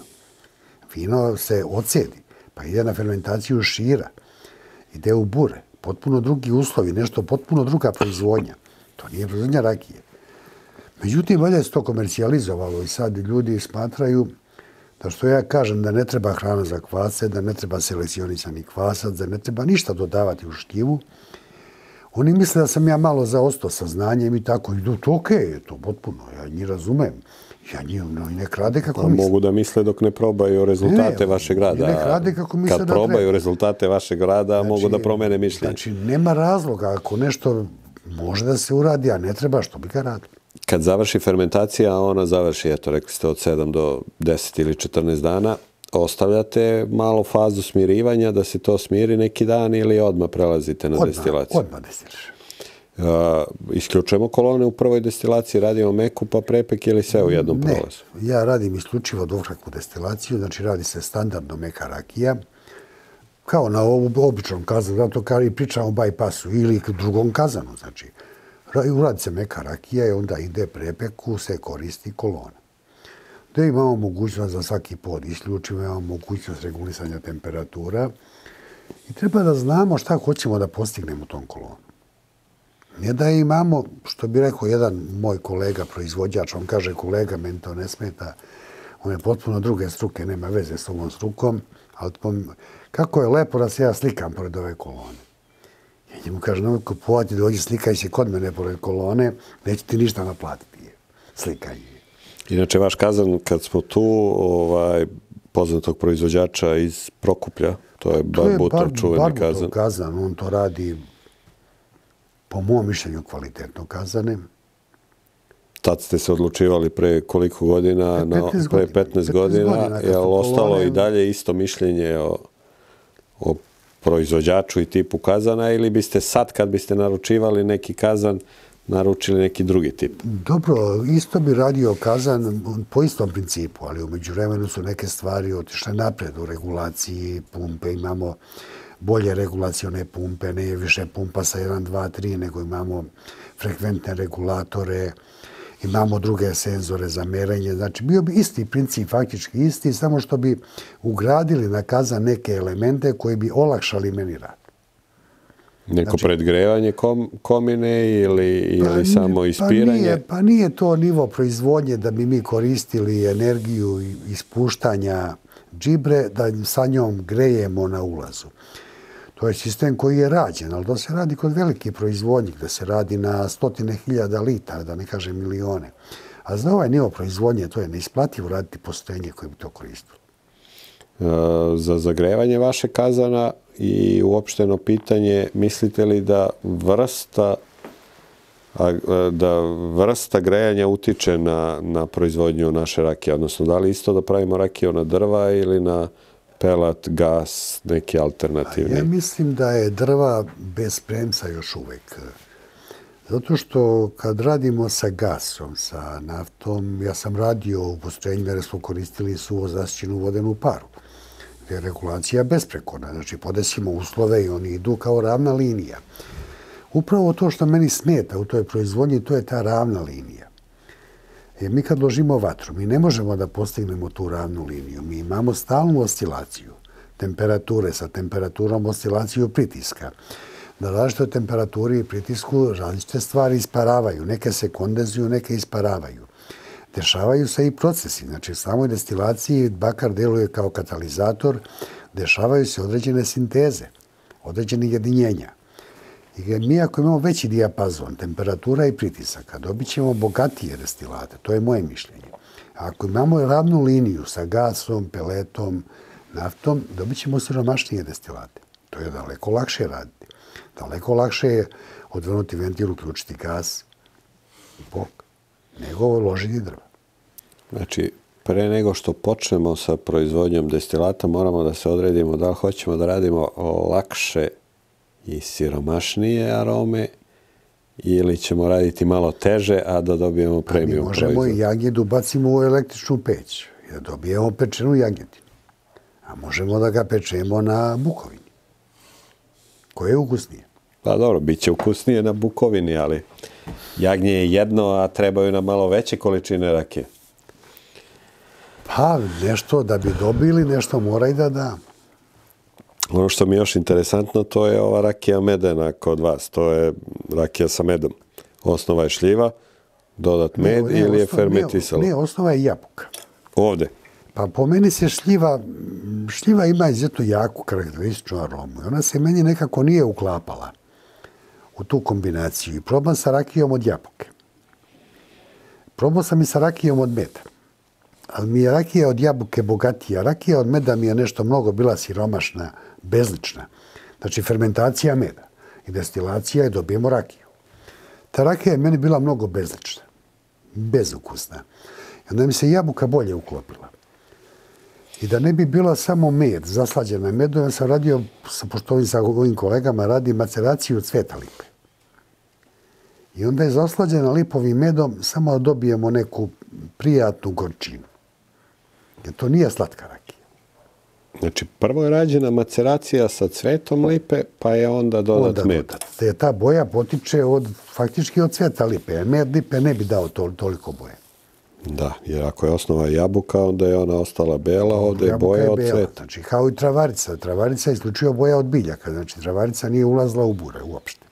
Vino se ocedi, pa ide na fermentaciju šira, ide u bure. Potpuno drugi uslovi, nešto potpuno druga proizvodnja. To nije proizvodnja rakije. Međutim, valjda se to komercijalizovalo i sad ljudi smatraju da što ja kažem da ne treba hrana za kvasce, da ne treba selekcionisani kvasac, da ne treba ništa dodavati u šljivu. Oni misle da sam ja malo zaostao sa znanjem i tako. I to okej, je to potpuno. Ja njih razumem. Ja njih ne krade kako misle. Mogu da misle dok ne probaju rezultate vašeg rada. Ne krade kako misle kad probaju rezultate vašeg rada, mogu da promene mišljenje. Znači, nema razloga. Ako nešto može da se uradi, a ne treba, što bi ga radili. Kad završi fermentacija, ona završi, eto, rekli ste, od 7 do 10 ili 14 dana, ostavljate malo fazu smirivanja, da se to smiri neki dan ili odmah prelazite na destilaciju? Odmah destiliš. Isključujemo kolone u prvoj destilaciji, radimo meku pa prepek ili sve u jednom prolazu? Ne, ja radim isključivo dvotraku destilaciju, znači radi se standardno meka rakija, kao na običnom kazanu, zato kao i pričamo o bypassu ili drugom kazanu, znači uradi se meka rakija i onda ide prepeku, se koristi kolona. Da imamo mogućnost za svaki pod isključimo, imamo mogućnost regulisanja temperatura i treba da znamo šta hoćemo da postignemo u tom kolonu. Ne da imamo, što bi rekao jedan moj kolega, proizvođač, on kaže kolega, meni to ne smeta, on je potpuno druge struke, nema veze s ovom strukom, ali kako je lepo da se ja slikam pored ove kolone. Ja njemu kažem, nemoj kupovati, dođi slikaj se kod mene pored kolone, neće ti ništa naplatiti. Slikaj. Inače, vaš kazan, kad smo tu, poznatog proizvođača iz Prokuplja, to je Barbutor, čuveni kazan. Barbutor kazan, on to radi, po mom mišljenju, kvalitetno kazane. Tad ste se odlučivali pre koliko godina? Pre 15 godina. Je li ostalo i dalje isto mišljenje o proizvođaču i tipu kazana ili biste sad, kad biste naručivali neki kazan, naručili neki drugi tip? Dobro, isto bi radio kazan po istom principu, ali u međuvremenu su neke stvari otišle napred u regulaciji pumpe. Imamo bolje regulacione pumpe, ne je više pumpa sa 1, 2, 3, nego imamo frekventne regulatore, imamo druge senzore za merenje. Znači, bio bi isti princip, faktički isti, samo što bi ugradili na kazan neke elemente koji bi olakšali meni rad. Neko predgrevanje komine ili samo ispiranje? Pa nije to nivo proizvodnje da bi mi koristili energiju ispuštanja džibre, da sa njom grejemo na ulazu. To je sistem koji je rađen, ali to se radi kod velike proizvodnje, da se radi na 100.000 litara, da ne kažem milione. A za ovaj nivo proizvodnje to je neisplativo raditi postrojenje koje bi to koristilo. Za zagrevanje vaše kazana i uopšteno pitanje, mislite li da vrsta grejanja utiče na proizvodnju naše rakije? Odnosno, da li isto da pravimo rakiju na drva ili na pelat, gas, neki alternativni? Ja mislim da je drva bez premca još uvek. Zato što kad radimo sa gasom, sa naftom, ja sam radio u postrojenjima jer smo koristili suvo zasićenu vodenu paru, gdje je regulacija besprekorna. Znači, podesimo uslove i oni idu kao ravna linija. Upravo to što meni smeta u toj proizvodnji, to je ta ravna linija. Jer mi kad ložimo vatru, mi ne možemo da postignemo tu ravnu liniju. Mi imamo stalnu oscilaciju temperature sa temperaturom, oscilaciju pritiska. Na različitoj temperaturi i pritisku različite stvari isparavaju. Neke se kondenzuju, neke isparavaju. Dešavaju se i procesi. Znači, u samoj destilaciji bakar deluje kao katalizator. Dešavaju se određene sinteze, određene jedinjenja. I mi ako imamo veći dijapazon, temperatura i pritisaka, dobit ćemo bogatije destilate. To je moje mišljenje. Ako imamo ravnu liniju sa gasom, peletom, naftom, dobit ćemo siromašnije destilate. To je daleko lakše raditi. Daleko lakše je odvrnuti ventil, uključiti gas, bok, nego ložiti drva. Znači, pre nego što počnemo sa proizvodnjom destilata, moramo da se odredimo da li hoćemo da radimo lakše i siromašnije arome ili ćemo raditi malo teže, a da dobijemo premium proizvod. Mi možemo i jagnjedu bacimo u električnu peć i da dobijemo pečenu jagnjetinu. A možemo da ga pečemo na bukovini. Koje je ukusnije? Pa dobro, bit će ukusnije na bukovini, ali Jagnje je jedno, a trebaju nam malo veće količine rakije. Pa nešto da bi dobili, nešto mora i da da. Ono što mi je još interesantno, to je ova rakija medena kod vas. To je rakija sa medom. Osnova je šljiva, dodat med ili je fermentisalo? Ne, osnova je jabuka. Ovde? Pa po meni se šljiva ima izuzetno jaku karakterističnu aromu. Ona se meni nekako nije uklapala u tu kombinaciju. I probam sa rakijom od jabuke. Probao sam i sa rakijom od meda. Ali mi je rakija od jabuke bogatija. Rakija od meda mi je nešto mnogo bila siromašna, bezlična. Znači fermentacija meda i destilacija i dobijemo rakiju. Ta rakija je meni bila mnogo bezlična, bezukusna. I onda mi se jabuka bolje uklopila. I da ne bi bila samo med, zaslađena medom, ja sam radio, pošto ovim sa ovim kolegama radi maceraciju cveta lipe. I onda je zaslađena lipovim medom, samo dobijemo neku prijatnu gorčinu. Jer to nije slatka rakija. Znači, prvo je rađena maceracija sa cvetom lipe, pa je onda dodat med. Ta boja potiče faktički od cveta lipe. Med lipe ne bi dao toliko boje. Da, jer ako je osnova jabuka, onda je ona ostala bela, ovdje je boja od cveta. Znači, kao i travarica. Travarica je isključivo boja od biljaka. Znači, travarica nije ulazila u bure uopšte.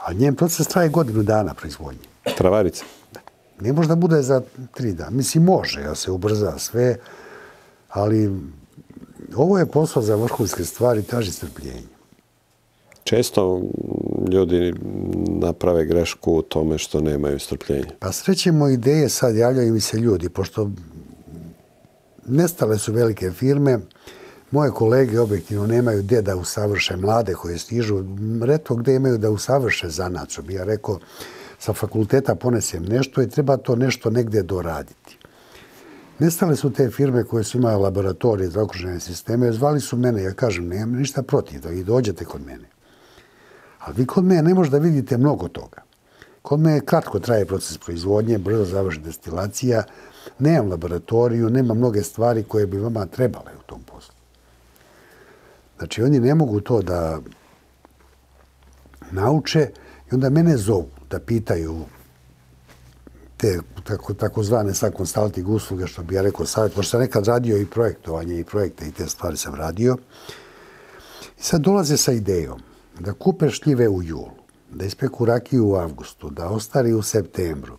A njen proces traje godinu dana proizvodnje. Travarica? Da. Ne može da bude za 3 dana. Mislim, može, ja se ubrza sve, ali ovo je posao za vrhunske stvari, traži strpljenje. Često ljudi naprave grešku u tome što nemaju strpljenja. Pa srećemo ideje, sad javljaju mi se ljudi, pošto nestale su velike firme, moje kolege objektivno nemaju gdje da usavrše mlade koje stižu, retko gdje imaju da usavrše zanat, što bi ja rekao, sa fakulteta ponesem nešto i treba to nešto negdje doraditi. Nestale su te firme koje su imale laboratorije za okružene sisteme, zvali su mene, ja kažem, nemam ništa protiv, da vi dođete kod mene. Ali vi kod mene ne možete da vidite mnogo toga. Kod mene kratko traje proces proizvodnje, brzo završi destilacija, nemam laboratoriju, nema mnoge stvari koje bi vama trebale u tom poslu. Znači, oni ne mogu to da nauče i onda mene zovu da pitaju te takozvane sad consulting usluge, što bi ja rekao savjet, pošto sam nekad radio i projektovanje i projekte i te stvari sam radio. I sad dolaze sa idejom da kupe šljive u julu, da ispeku rakiju u avgustu, da ostari u septembru,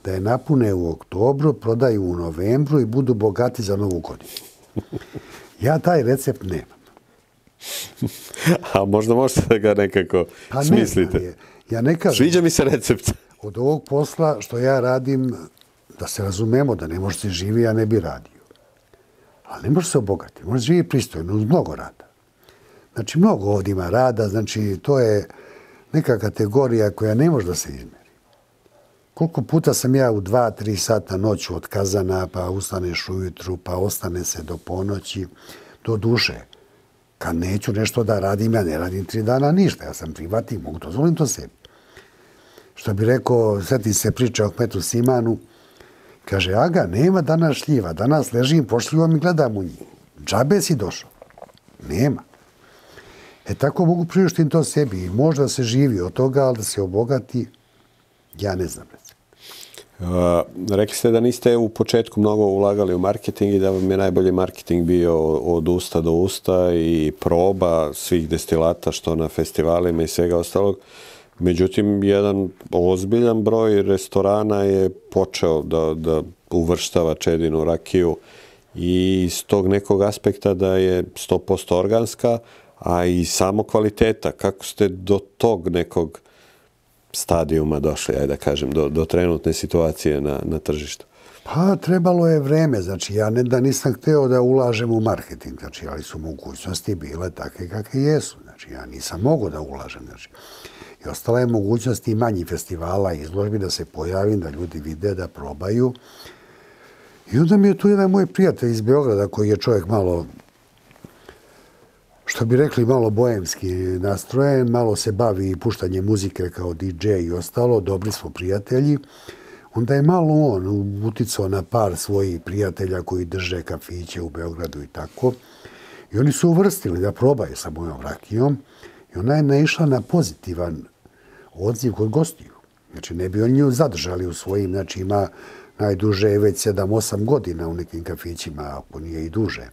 da je napune u oktobru, prodaju u novembru i budu bogati za novu godinu. Ja taj recept nemam. A možda možete da ga nekako smislite. Ja ne kažem. Sviđa mi se recept. Od ovog posla što ja radim, da se razumemo, da ne može se živi, ja ne bi radio. Ali ne može se obogati. Može živi pristojno, uz mnogo rada. Znači, mnogo ovdje ima rada, znači, to je neka kategorija koja ne može da se izmeri. Koliko puta sam ja u 2-3 sata noću otkazana, pa ustaneš ujutru, pa ostane se do ponoći, do duše. Kad neću nešto da radim, ja ne radim 3 dana ništa, ja sam privatnik, mogu dozvolim to sebi. Što bi rekao, sjetim se priča o kmetu Simanu, kaže, Aga, nema danas šljiva, danas ležim pod šljivom i gledam u njih. Džabe si došao. Nema. Tako mogu priuštiti to sebi i možda se živi od toga, ali da se obogati, ja ne znam. Rekli ste da niste u početku mnogo ulagali u marketing i da vam je najbolji marketing bio od usta do usta i proba svih destilata što na festivalima i svega ostalog. Međutim, jedan ozbiljan broj restorana je počeo da uvrštava čedinu rakiju i iz tog nekog aspekta da je 100% organska, a i samo kvaliteta. Kako ste do tog nekog stadijuma došli, ajde da kažem, do trenutne situacije na tržištu? Pa, trebalo je vreme. Znači, ja ne da nisam hteo da ulažem u marketing, znači, ali su mogućnosti bile takve kakve jesu. Znači, ja nisam mogao da ulažem. Znači, i ostala je mogućnost i manjih festivala, izložbi, da se pojavim, da ljudi vide, da probaju. I onda mi je tu jedan moj prijatelj iz Beograda, koji je čovjek malo, što bi rekli, malo bojemski nastrojen, malo se bavi puštanjem muzike kao DJ i ostalo, dobri smo prijatelji. Onda je malo on uticao na par svojih prijatelja koji drže kafiće u Beogradu i tako. I oni su uvrstili da probaju sa mojom rakijom. I ona je naišla na pozitivan odziv kod gostiju. Znači, ne bi oni nju zadržali u svojim, znači ima najduže je već 7-8 godina u nekim kafićima, ako nije i duže.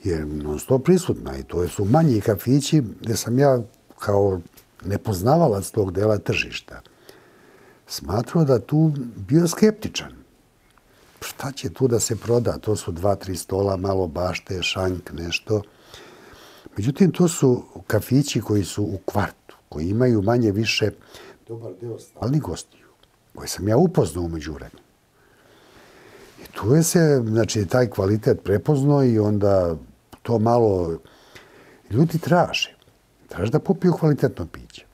Je non stop prisutna i to su manji kafići gdje sam ja kao nepoznavalac tog dela tržišta smatrao da tu bio skeptičan. Šta će tu da se proda? To su 2-3 stola, malo bašte, šank, nešto. Međutim, to su kafići koji su u kvartu, koji imaju manje više dobar deo stalnih gostiju, koje sam ja upoznao u međuvremenu. I tu je se, znači, taj kvalitet prepoznao i onda to malo ljudi traže. Traže da popiju kvalitetno piće.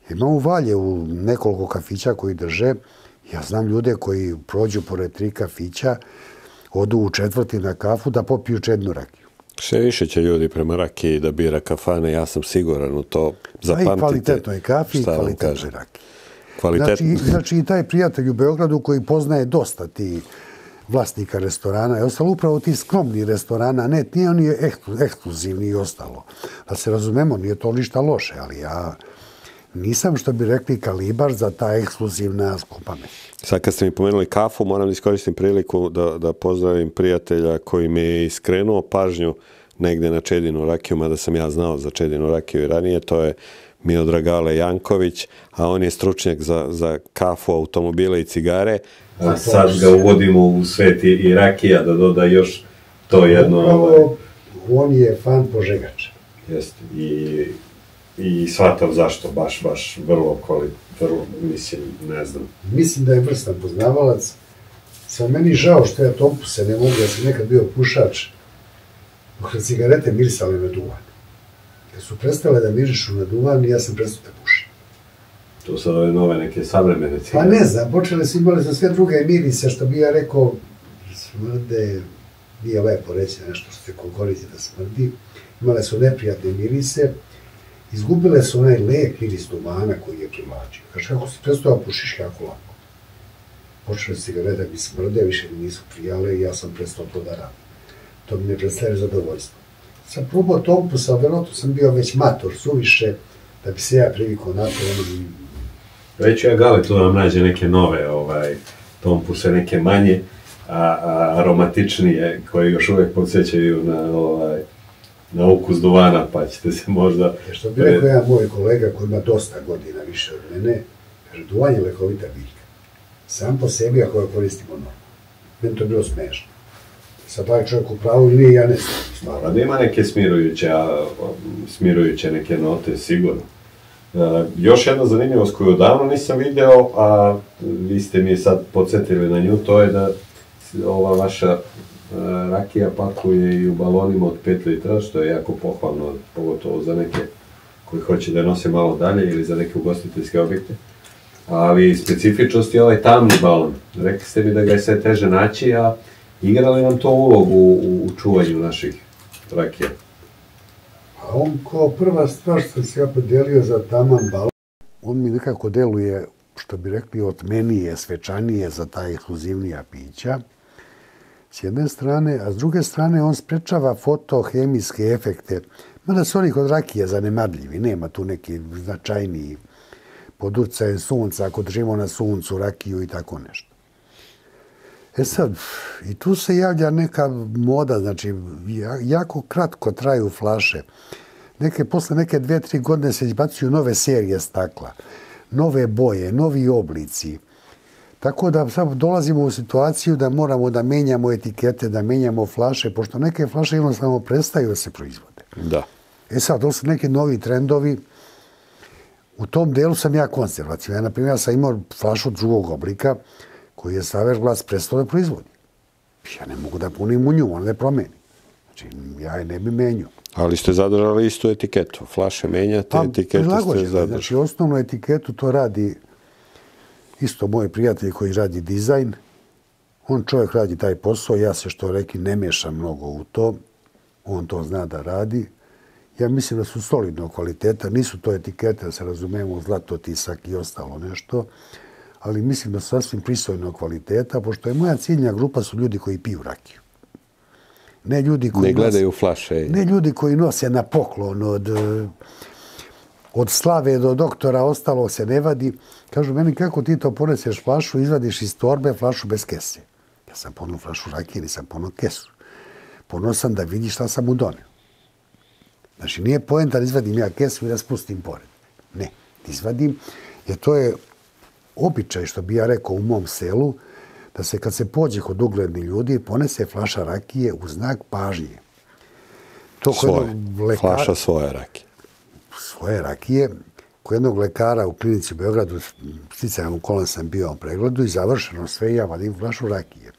Imam u Valjevu nekoliko kafića koji drže. Ja znam ljude koji prođu pored 3 kafića, odu u 4. na kafu da popiju čednu rakiju. Sve više će ljudi prema rakiji da bira kafane, ja sam siguran u to. Zapamtite. I kvalitetnoj kafi i kvalitetnoj rakiji. Znači i taj prijatelj u Beogradu koji poznaje dosta ti vlasnika restorana je ostalo upravo ti skromni restorana, nije oni ekskluzivni i ostalo. Da se razumemo, nije to ništa loše, ali ja nisam, što bi rekli, kalibar za ta ekskluzivna skupa mesa. Sad kad ste mi pomenuli kafu, moram da iskoristim priliku da pozdravim prijatelja koji mi je iskrenuo pažnju negde na čedinu rakiju, mada sam ja znao za čedinu rakiju i ranije, to je Miodragale Janković, a on je stručnjak za kafu, automobile i cigare. Sad ga uvodimo u svet i rakija, da doda još to jedno... Upravo, on je fan požegača. Jeste, i shvatam zašto, baš vrlo mislim, ne znam. Mislim da je vrstan poznavalac. Sam meni žao što ja tompuse ne mogu, ja sam nekad bio pušač, dok cigarete mirisale na duvan. Kad su prestale da mirišu na duvan, ja sam prestao da pušim. To su ove nove neke savremene cigarete. Pa ne znam, imali su sve druge mirise, što bi ja rekao, smrde, nije lepo reći nešto što se koristi da smrdi. Imale su neprijatne mirise, izgubile su onaj lek miris duvana koji je privlačio. Kaže, kako si prestao da pušiš jako lako. Počele cigarete mi smrde, više mi nisu prijale i ja sam prestao to da radim. To mi ne predstavlja zadovoljstvo. Sam probao tompusa, verovatno sam bio već mator suviše, da bi se ja privikao na to. Već ja Gale tu nam nađe neke nove tompuse, neke manje, aromatičnije, koji još uvijek podsjećaju na ukus duvana, pa ćete se možda... Što bi rekao jedan moj kolega koji ima dosta godina više od mene, kaže, duvan je lekovita biljka. Sam po sebi ako ga koristimo normalno. Meni to je bilo smešno. Sad taj čovjek u pravu ili ja ne znam. Da ima neke smirujuće neke note, sigurno. Još jedna zanimljivost koju odavno nisam video, a vi ste mi sad podsjetili na nju, to je da ova vaša rakija pakuje i u balonima od 5 litra, što je jako pohvalno, pogotovo za neke koji hoće da nose malo dalje ili za neke ugostiteljske objekte. Ali specifičnost je ovaj tamni balon. Rekli ste mi da ga je sve teže naći, a igra li nam to ulogu u čuvanju naših rakija? A on kao prva stvar što se ja podelio za taman balon, on mi nekako deluje, što bi rekli, otmenije, svečanije za ta ekskluzivnija pića. S jedne strane, a s druge strane on sprečava fotohemijske efekte, mada su oni kod rakije zanemarljivi, nema tu neki značajniji pod utjecajem sunca, ako držimo na suncu rakiju i tako nešto. E sad, i tu se javlja neka moda, znači jako kratko traju flaše. Posle neke 2-3 godine se izbacuju nove serije stakla, nove boje, novi oblici. Tako da sad dolazimo u situaciju da moramo da menjamo etikete, da menjamo flaše, pošto neke flaše jednostavno prestaju da se proizvode. Da. E sad, to su neki novi trendovi. U tom delu sam ja konzervativan. Ja, na primjer, sam imao flašu drugog oblika koji je Saverglass prestao da proizvodi. Ja ne mogu da punim u nju, ona ne promeni. Znači, ja je ne bi menjao. Ali ste zadržali istu etiketu. Flaše menjate, etiketu ste zadržali. Znači, osnovnu etiketu to radi isto moj prijatelj koji radi dizajn. On čovjek radi taj posao, ja se što rekli ne mešam mnogo u to. On to zna da radi. Ja mislim da su solidnog kvaliteta, nisu to etikete, da se razumemo, zlatotisak i ostalo nešto, ali mislim da su sasvim pristojnog kvaliteta, pošto je moja ciljna grupa su ljudi koji piju rakiju. Ne gledaju flaše. Ne ljudi koji nose na poklon od od Slave do doktora ostalo se ne vadi. Kažu meni, kako ti to poneseš flašu, izvadiš iz torbe flašu bez kese. Ja sam ponuo flašu rakije, nisam ponuo kesu. Ponuo sam da vidi šta sam mu donio. Znači, nije poenta da izvadim ja kesu i da spustim pored. Ne, izvadim, jer to je običaj, što bi ja rekao u mom selu, da se kad se pođe kod uglednih ljudi, ponese flaša rakije u znak pažnje. To flaša svoje rakije. Svoje rakije. Kod jednog lekara u klinici u Beogradu, sticajem okolno sam bio u pregledu i završeno sve, ja vadim flašu rakije.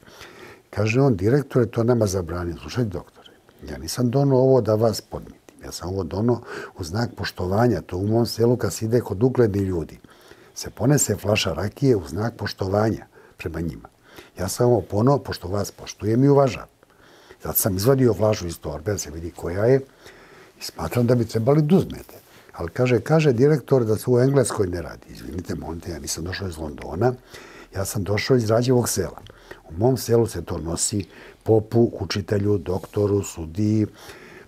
Kaže on, direktore, to nama zabranio. Slušaj, doktore, ja nisam donao ovo da vas podmitim. Ja sam ovo donao u znak poštovanja. To u mom selu kad se ide kod uglednih ljudi. Se ponese flaša rakije u znak poštovanja prema njima. Ja sam ovo ponuo, pošto vas poštujem i uvažam. Zato sam izvadio flašu iz torbe, da se vidi koja je, i smatram da bi trebali da uzmete. Ali kaže direktor da se u Engleskoj ne radi. Izvinite, molite, ja nisam došao iz Londona, ja sam došao iz Rađevog sela. U mom selu se to nosi popu, učitelju, doktoru, sudiji,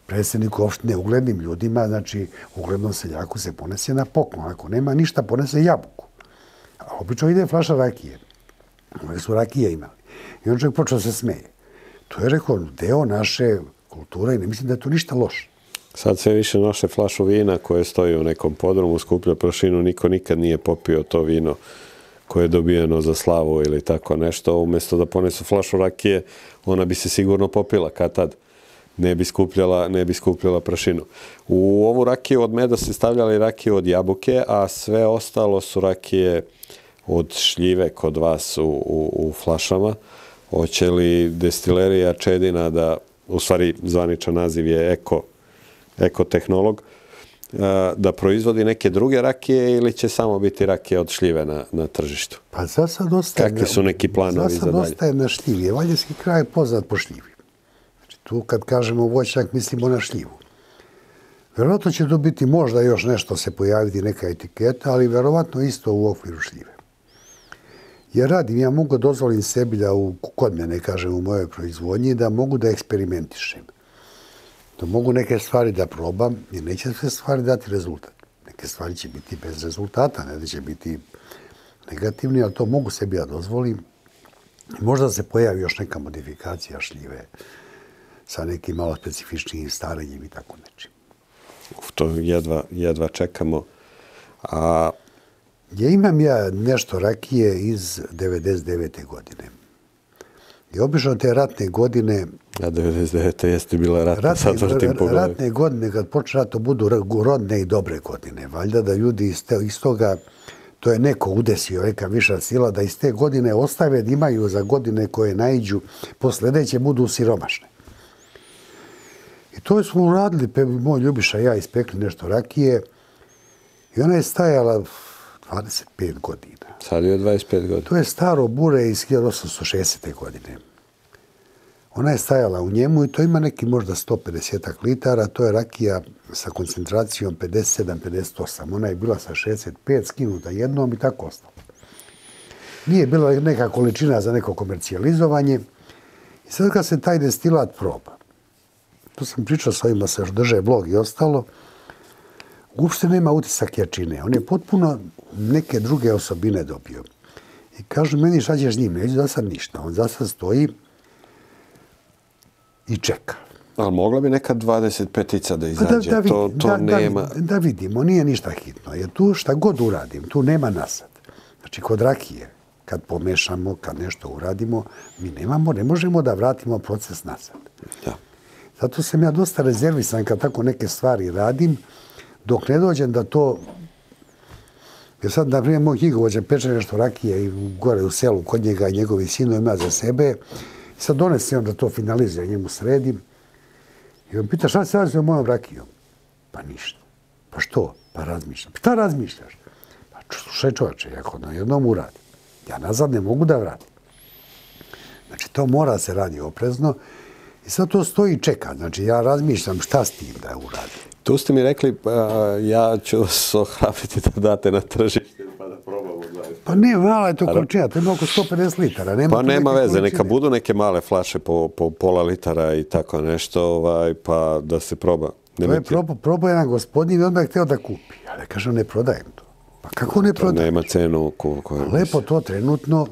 predsjedniku opštine, uglednim ljudima, znači uglednom seljaku se ponese na poklon. Ako nema ništa, ponese jabuku. A obično ide flaša rakije. Ove su rakije imali. I on čovjek počeo se smeje. To je rekao deo naše kulture i ne mislim da je to ništa loše. Sad sve više noše flašu vina koje stoji u nekom podrumu, skuplja prašinu, niko nikad nije popio to vino koje je dobijeno za slavu ili tako nešto. Umjesto da ponesu flašu rakije, ona bi se sigurno popila kad tad. Ne bi skupljala prašinu. U ovu rakiju od meda se stavljali rakije od jabuke, a sve ostalo su rakije od šljive kod vas u flašama. Hoće li destilerija Čedina, da, u stvari zvaničan naziv je ekotehnolog, da proizvodi neke druge rakije ili će samo biti rakije od šljive na tržištu? Pa za sad ostaje... Kakvi su neki planovi za dalje? Za sad ostaje na šljivi. Valjevski kraj je poznat po šljivi. Znači, tu kad kažemo voćnjak, mislimo na šljivu. Verovatno će tu biti možda još nešto se pojaviti, neka etiketa, ali verovatno isto u okviru šljive. Jer radim, ja mogu dozvolim sebi da kod mene, kažem, u mojoj proizvodnji, da mogu da eksperimentišem. Da mogu neke stvari da probam, jer neće sve stvari dati rezultat. Neke stvari će biti bez rezultata, ne da će biti negativni, ali to mogu sebi da dozvolim. Možda se pojavi još neka modifikacija šljive sa nekim malo specifičnim starenjem i tako nečim. To jedva čekamo. Imam ja nešto rakije iz 99. godine. I obično te ratne godine... A 99. jeste bila ratna, sad vrtim po glavi. Ratne godine, kad počne rat, to budu rodne i dobre godine. Valjda da ljudi iz toga, to je neko udesio, neka viša sila, da iz te godine ostave da imaju za godine koje naiđu, posledeće budu siromašne. I to smo uradili, moj Ljubiša i ja ispekli nešto rakije i ona je stajala 25 godina. Sad je 25 godina. To je staro bure iz 1860. godine. Ona je stajala u njemu i to ima neki možda 150 litara. To je rakija sa koncentracijom 57-58. Ona je bila sa 65, skinuta jednom i tako ostalo. Nije bila neka količina za neko komercijalizovanje. I sad kad se taj destilat proba, tu sam pričao s ovima se još drže blog i ostalo, uopšte nema utisak jačine. On je potpuno neke druge osobine dobio. I kažu meni šta ćeš s njim? Neću za sad ništa. On za sad stoji i čeka. Ali mogla bi neka 25-ica da izađe? To nema... Da vidimo, nije ništa hitno. Jer tu šta god uradim, tu nema nasad. Znači kod rakije, kad pomešamo, kad nešto uradimo, mi ne možemo da vratimo proces nazad. Da. Zato sam ja dosta rezervisan kad tako neke stvari radim, dok ne dođem da to... Jer sad, na primjer, moj knjigovođa peče nešto rakije i gore u selu kod njega i njegovi sinu ima za sebe. I sad donesem da to finalizuje, njemu sredim. I on pita šta se radi s mojom rakijom? Pa ništa. Pa što? Pa razmišljam. Šta razmišljaš? Pa slušaj čovječe, ako na jednom uradim, ja nazad ne mogu da vratim. Znači, to mora se radi oprezno. I sad to stoji i čeka. Znači, ja razmišljam šta s tim da uradim. Tu ste mi rekli, ja ću vas ohrabriti da date na tržište pa da probamo. Pa ne, mala je to količina, to ima oko 150 litara. Pa nema veze, neka budu neke male flaše po pola litara i tako nešto, pa da se proba. To je probao jedan gospodin i odmah je htio da kupi. Ja ne kažem ne prodajem to. Pa kako ne prodajem? Nema cenu lepo to trenutno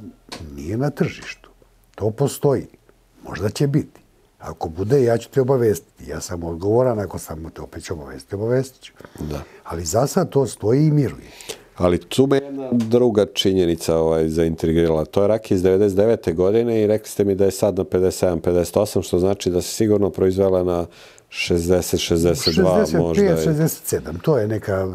nije na tržištu. To postoji. Možda će biti. Ako bude, ja ću te obavestiti. Ja sam odgovoran, ako sam te opet ću obavestit ću. Da. Ali za sad to stoji i miruje. Ali tu me jedna druga činjenica zaintrigirala. To je rakija iz 99. godine i rekli ste mi da je sad na 57-58, što znači da se sigurno proizvela na 60-62 možda. 65-67. To je neka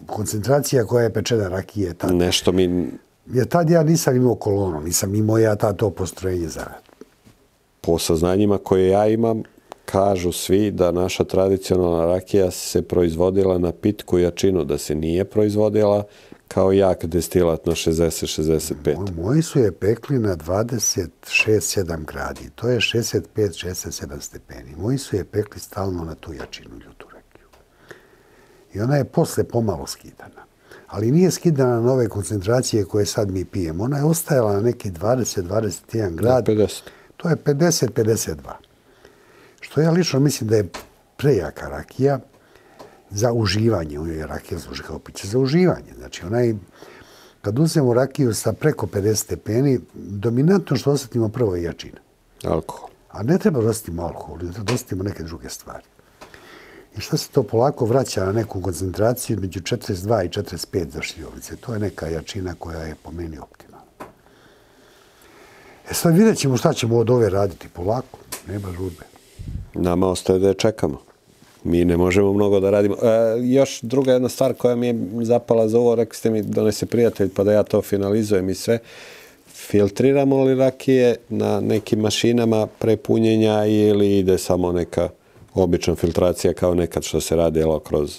koncentracija koja je pečena rakije tad. Nešto mi... Jer tad ja nisam imao kolonu, nisam imao ja to postrojenje za rad. Po saznanjima koje ja imam, kažu svi da naša tradicionalna rakija se proizvodila na pitku jačinu, da se nije proizvodila kao jak destilat na 60-65. Moji su je pekli na 26-7 gradi. To je 65-67 stepeni. Moji su je pekli stalno na tu jačinu, ljutu rakiju. I ona je posle pomalo skidana. Ali nije skidana na ove koncentracije koje sad mi pijemo. Ona je ostajala na neki 20-21 grad. 50. To je 50-52. Što ja lično mislim da je prejaka rakija za uživanje. Ona je rakija služi kao piće za uživanje. Znači, kad uzmemo rakiju sa preko 50 stepeni, dominantno što osjetimo prvo je jačina. Alkohol. A ne treba da osjetimo alkohol, da osjetimo neke druge stvari. I što se to polako vraća na neku koncentraciju među 42 i 45 za šljivovice. To je neka jačina koja je po meni optimalna. Sad vidjet ćemo šta ćemo od ove raditi polako. Nema žurbe. Nama ostaje da je čekamo. Mi ne možemo mnogo da radimo. Još druga jedna stvar koja mi je zapala za ovo, rekli ste mi donese prijatelj pa da ja to finalizujem i sve. Filtriramo li rakije na nekim mašinama prepunjenja ili ide samo neka obična filtracija kao nekad što se radilo kroz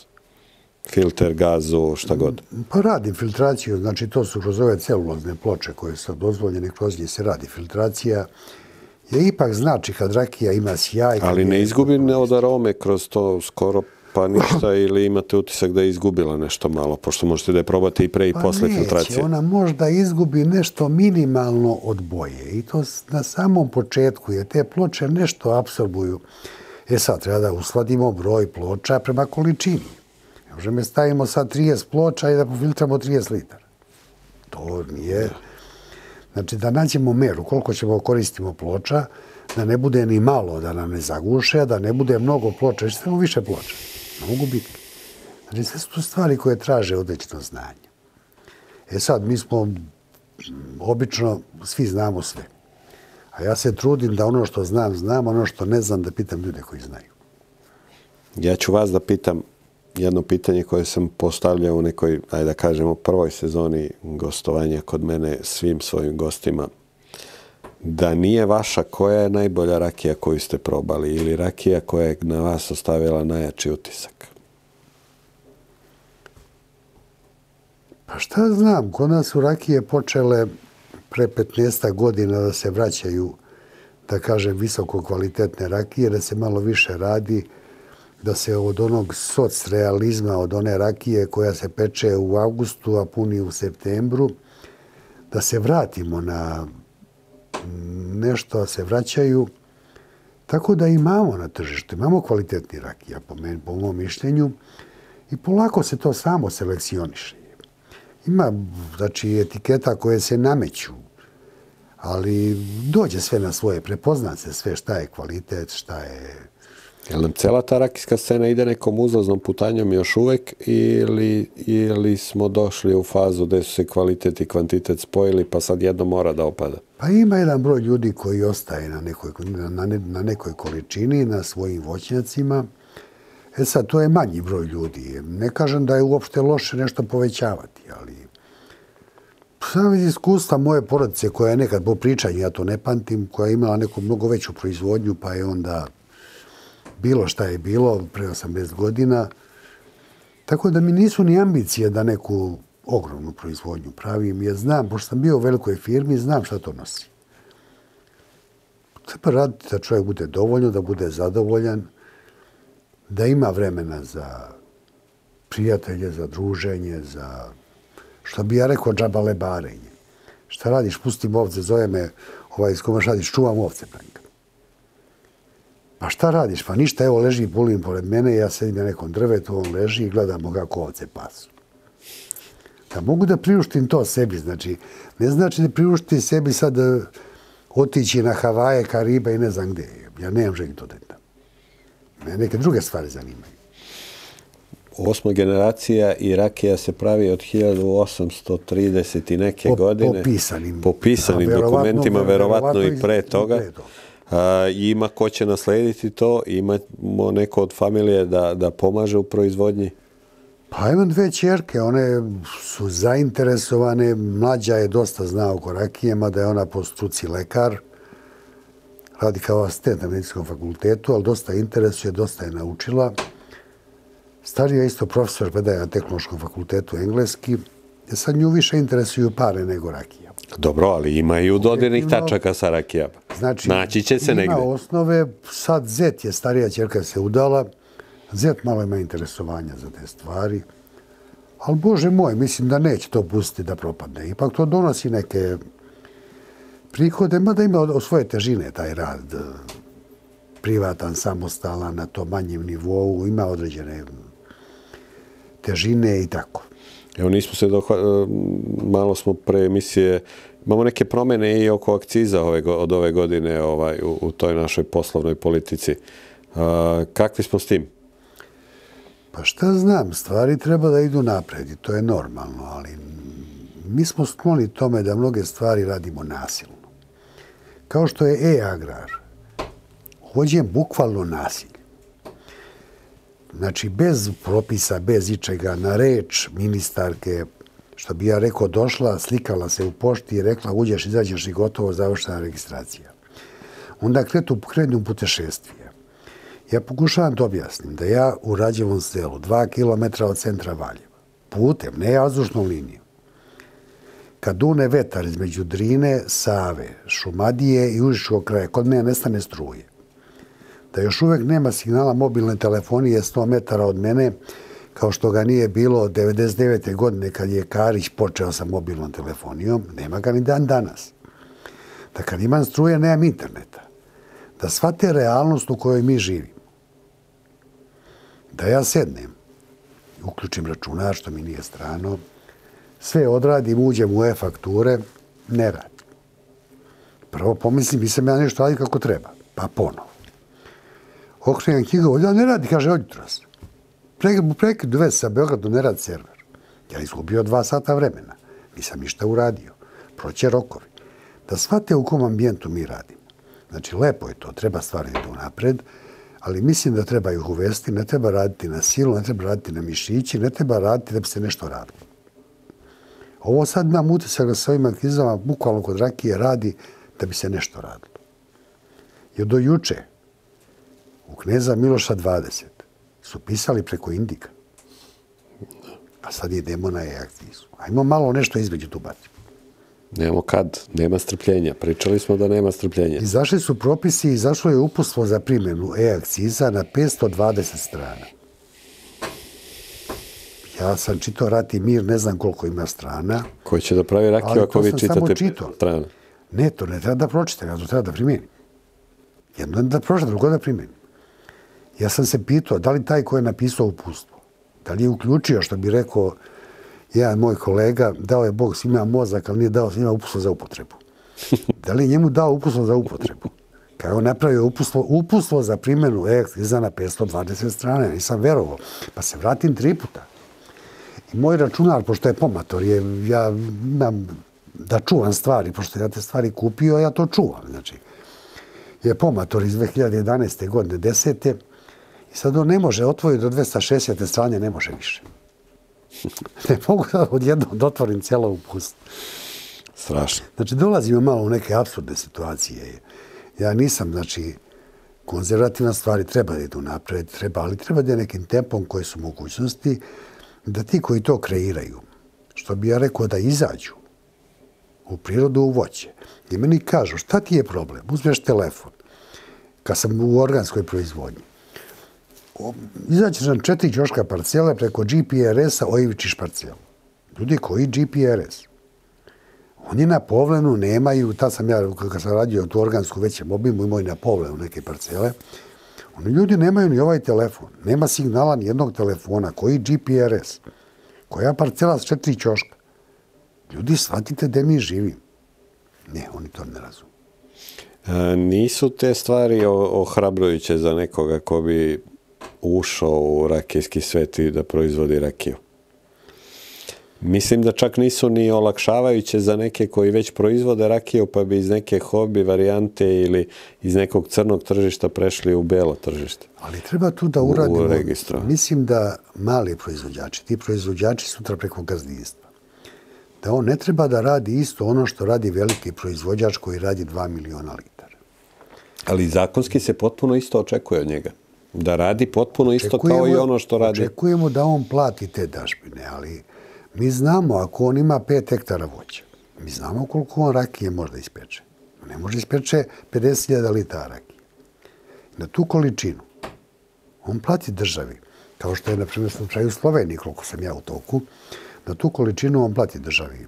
filter, gazu, šta god? Pa radim filtraciju, znači to su kroz ove celulozne ploče koje su dozvoljene, kroz njih se radi filtracija. Je ipak znači kad rakija ima sjaj... Ali ne izgubi od arome kroz to skoro pa ništa ili imate utisak da je izgubila nešto malo, pošto možete da je probate i pre i posle filtracije? Pa neće, ona možda izgubi nešto minimalno od boje i to na samom početku, jer te ploče nešto apsorbuju. Sad treba da usladimo broj ploča prema količini. Ne možemo stavimo sad 30 ploča i da pofiltramo 30 litara. To nije... Znači da nađemo meru koliko ćemo koristimo ploča, da ne bude ni malo, da nam ne zaguše, da ne bude mnogo ploča, jer ćemo više ploča. Ne mogu biti. Znači sve su to stvari koje traže određeno znanje. Sad mi smo obično, svi znamo sve. A ja se trudim da ono što znam, znam, ono što ne znam da pitam ljude koji znaju. Ja ću vas da pitam jedno pitanje koje sam postavljao u nekoj, ajde da kažemo, prvoj sezoni gostovanja kod mene svim svojim gostima. Da nije vaša, koja je najbolja rakija koju ste probali ili rakija koja je na vas ostavila najjači utisak? Pa šta znam, kod nas su rakije počele pre 15 godina da se vraćaju, da kažem, visoko kvalitetne rakije, da se malo više radi, da se od onog socrealizma, od one rakije koja se peče u avgustu, a puni u septembru, da se vratimo na nešto, se vraćaju. Tako da imamo na tržištu, imamo kvalitetni rakija, po mom mišljenju, i polako se to samo selekcioniše. Ima, znači, etiketa koje se nameću, ali dođe sve na svoje, prepozna se sve šta je kvalitet, šta je... Jel nam cela ta rakijska scena ide nekom uzlaznom putanjom još uvek ili smo došli u fazu gde su se kvalitet i kvantitet spojili pa sad jedno mora da opada? Pa ima jedan broj ljudi koji ostaje na nekoj količini, na svojim voćnjacima. Sad, to je manji broj ljudi. Ne kažem da je uopšte loše nešto povećavati, ali sam iz iskustva moje porodice koja je nekad po pričanju, ja to ne pamtim, koja je imala neku mnogo veću proizvodnju, pa je onda bilo šta je bilo, pre 80 godina. Tako da mi nisu ni ambicije da neku ogromnu proizvodnju pravim. Ja znam, pošto sam bio u velikoj firmi, znam šta to nosi. Treba raditi da čovjek bude dovoljno, da bude zadovoljan, da ima vremena za prijatelje, za druženje, za, što bi ja rekao, džabalebarenje. Šta radiš, pustim ovce, zove me s kojima radiš, čuvam ovce. Pa šta radiš? Pa ništa, evo leži Pulin pored mene, ja sedim na nekom drvetu, on leži i gledamo kako ovce pasu. Da mogu da priuštim to sebi, znači, ne znači da priuštim sebi sad otići na Havaje, Karibe i ne znam gde. Ja nemam želju to da idem. Mene neke druge stvari zanimaju. 8. generacija i rakija se pravi od 1830 i neke godine. Po pisanim dokumentima, verovatno i pre toga. Ima ko će naslediti to? Imamo neko od familije da pomaže u proizvodnji? Pa imam 2 ćerke, one su zainteresovane. Mlađa je dosta zna oko rakije, mada je ona po struci lekar. Radi kao asistent na medicinskom fakultetu, ali dosta interesuje, dosta je naučila. Starija je isto profesor, predaje na tehnološkom fakultetu engleski. Sad nju više interesuju pare nego rakija. Dobro, ali ima i u dodirnih tačaka sa rakijama. Znači, naći će se negde. Ima osnove, sad Zet je starija ćerka se udala. Zet malo ima interesovanja za te stvari. Ali, Bože moj, mislim da neće to pustiti da propadne. Ipak to donosi neke prihode, mada ima od svoje težine taj rad. Privatan, samostalan, na to manjem nivou, ima određene težine i tako. Evo, nismo se malo smo pre emisije, imamo neke promjene i oko akciza od ove godine u toj našoj poslovnoj politici. Kakvi smo s tim? Pa šta znam, stvari treba da idu napred i to je normalno, ali mi smo skloni tome da mnoge stvari radimo nasilno. Kao što je e-agrar, uvođen bukvalno nasilje. Znači, bez propisa, bez ičega, na reč ministarke, što bi ja rekao, došla, slikala se u pošti i rekla uđeš, izađeš i gotovo, završena registracija. Onda krenu putešestvije. Ja pokušavam da objasnim da ja u Rađevom selu, 2 kilometra od centra Valjeva, putem, ne vazdušnom linijom, kad dune vetar između Drine, Save, Šumadije i Užičkog kraja, kod mene nestane struje. Da još uvek nema signala mobilne telefonije 100 metara od mene, kao što ga nije bilo od 99. godine kad je Karić počeo sa mobilnom telefonijom, nema ga ni dan danas. Da kad imam struje, nemam interneta. Da shvate realnost u kojoj mi živimo. Da ja sednem, uključim računar, što mi nije strano, sve odradim, uđem u e-fakture, ne radim. Prvo pomislim, mislim ja nešto radi kako treba, pa ponovo. Okrenem knjigu, ja ne radi, kaže, od jutros. Prekidu veze sa Beogradom, ne radi server. Ja izgubio 2 sata vremena. Nisam ništa uradio. Proće rokovi. Da shvate u kom ambijentu mi radimo. Znači, lepo je to, treba stvari da idu napred, ali mislim da treba ih uvesti, ne treba raditi na silu, ne treba raditi na mišići, ne treba raditi da bi se nešto radilo. Ovo sad imam utisak da sa ovim akcizama, bukvalno kod rakije, radi da bi se nešto radilo. Jer do juče, u Kneza Miloša 20, su pisali preko Indika. A sad idemo na e-akcizu. Ajmo malo nešto između tu bacimo. Nemamo kad, nema strpljenja. Pričali smo da nema strpljenja. Izašli su propisi i izašlo je uputstvo za primjenu e-akciza na 520 strana. Ja sam čitao Rat i mir, ne znam koliko ima strana. Koji će da pravi rakiju ako vi čitate strane? Ne, to ne treba da pročitam, ja to treba da primjenim. Jedno je da pročitam, drugo da primjenim. Ja sam se pitao da li taj ko je napisao uputstvo, da li je uključio, što bi rekao jedan moj kolega, dao je Bog svima mozak, ali nije dao svima uputstvo za upotrebu. Da li je njemu dao uputstvo za upotrebu? Kad je on napravio uputstvo za primjenu e-akciza na 520 strane, nisam verovao. Pa se vratim 3 puta. I moj računar, pošto je pomator, ja imam da čuvam stvari, pošto ja te stvari kupio, ja to čuvam. Znači, je pomator iz 2011. godine, 10. I sad on ne može otvoriti do 260. strane, ne može više. Ne mogu da odjednom da otvorim cijelo uputstvo. Strašno. Znači, dolazimo malo u neke apsurdne situacije. Ja nisam, znači, konzervativna stvari treba da idu napred, ali treba da je nekim tempom koje su mogućnosti da ti koji to kreiraju, što bi ja rekao da izađu u prirodu, u voće. I meni kažu, šta ti je problem? Uzmeš telefon, kad sam u organskoj proizvodnji. Izađeš na 4 ćoška parcele preko GPRS-a, ojivičiš parcelu. Ljudi koji GPRS? Oni na Povlenu nemaju, tad sam ja, kad sam radio tu organsku većem obimu, imao i na Povlenu neke parcele, oni ljudi nemaju ni ovaj telefon. Nema signala ni jednog telefona. Koji GPRS? Koja parcela s 4 ćoška? Ljudi, shvatite da mi živim. Ne, oni to ne razumu. Nisu te stvari ohrabrujuće za nekoga ko bi ušao u rakijski svet i da proizvodi rakiju. Mislim da čak nisu ni olakšavajuće za neke koji već proizvode rakiju, pa bi iz neke hobi varijante ili iz nekog crnog tržišta prešli u belo tržište. Ali treba tu da uradimo. Mislim da mali proizvođači, ti proizvođači sutra preko gazdinstva, da on ne treba da radi isto ono što radi veliki proizvođač koji radi 2 miliona litara. Ali zakonski se potpuno isto očekuje od njega. Da radi potpuno isto kao i ono što radi. Očekujemo da on plati te dažbine, ali mi znamo ako on ima 5 hektara voća, mi znamo koliko on rakije može da ispeče. Ne može ispeče 50.000 litara rakije. Na tu količinu on plati državi, kao što je na primjer slučaj u Sloveniji, koliko sam ja u toku, na tu količinu on plati državi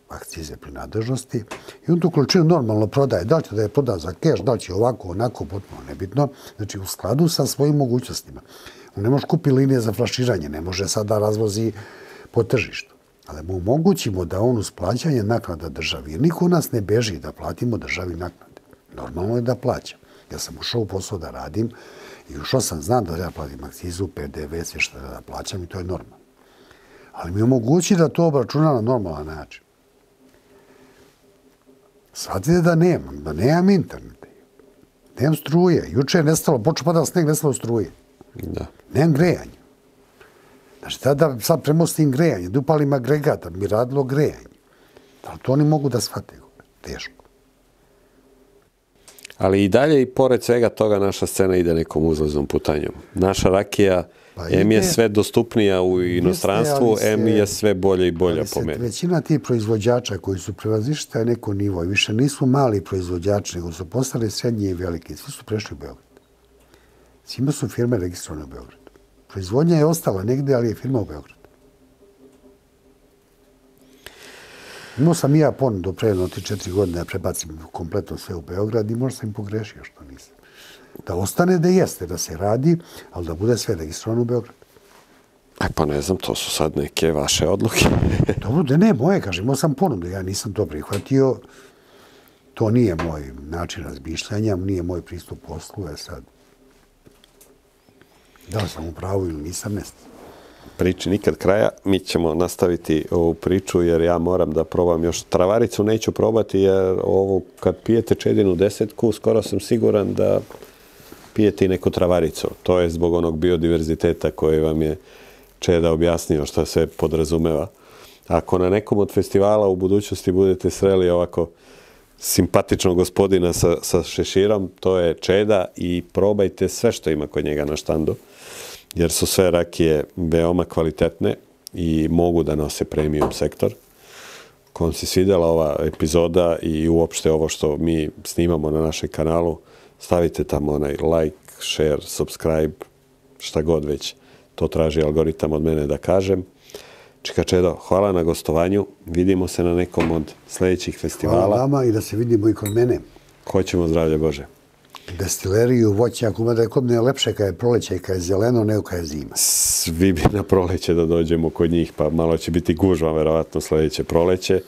akcize prinadležnosti i on tu količinu normalno prodaje. Da li će da je proda za keš, da li će ovako, onako, potpuno nebitno. Znači u skladu sa svojim mogućnostima. On ne može kupiti linije za flaširanje, ne može sad da razvozi po tržištu. Ali mu omogućimo da on uz plaćanje naknada državi, jer niko nas ne beži da platimo državi naknade. Normalno je da plaćam. Ja sam ušao u posao da radim i ušao sam, znam da ja platim akcizu, PDV, sve što da plaćam i to je normalno. Ali mi omogući da to obračuna na normalan način. Shvatite da nemam interneta. Nemam struje. Juče je nestalo, počeo pada sneg, nestalo struje. Da. Nemam grejanja. Znači, tada sad premostim grejanje, da upalim agregata, mi radilo grejanje. Da li to oni mogu da shvate? Teško. Ali i dalje i pored svega toga naša scena ide nekom uzlaznom putanjom. Naša rakija M je sve dostupnija u inostranstvu, M je sve bolje i bolja po meni. Većina tih proizvođača koji su prevazišli taj neko nivo i više nisu mali proizvođači, nego su postali srednji i veliki. Svi su prešli u Beograd. Svima su firme registrovane u Beogradu. Proizvodnja je ostala negdje, ali je firma u Beogradu. Imao sam i ja ponudu pre jedno 3-4 godine da prebacim kompletno sve u Beograd i možda sam im pogrešio što nisam. Da ostane da jeste, da se radi, ali da bude sve registrovano u Beogradu. Pa ne znam, to su sad neke vaše odluke. Dobro, da ne, moje, kažem, imao sam ponudu, ja nisam to prihvatio. To nije moj način razmišljanja, nije moj pristup poslu, sad. Da li sam u pravu ili nisam, ne znam. Priči nikad kraja. Mi ćemo nastaviti ovu priču jer ja moram da probam još. Travaricu neću probati jer ovo kad pijete čedinu 10, skoro sam siguran da pijete i neku travaricu. To je zbog onog biodiverziteta koji vam je Čeda objasnio što sve podrazumeva. Ako na nekom od festivala u budućnosti budete sreli ovako simpatičnog gospodina sa šeširom, to je Čeda i probajte sve što ima kod njega na štandu. Jer su sve rakije veoma kvalitetne i mogu da nose premium sektor. Ako vam se svidjela ova epizoda i uopšte ovo što mi snimamo na našem kanalu, stavite tamo onaj like, share, subscribe, šta god već. To traži algoritam od mene da kažem. Čika Čedo, hvala na gostovanju. Vidimo se na nekom od sljedećih festivala. Hvala vama i da se vidimo i kod mene. Hoćemo, zdravlje Bože. Destileriju, voćnjaku, mada je kod mene lepše kad je proleće i kad je zeleno, nego kad je zima. Svi bi na proleće da dođemo kod njih, pa malo će biti gužva, verovatno, sljedeće proleće.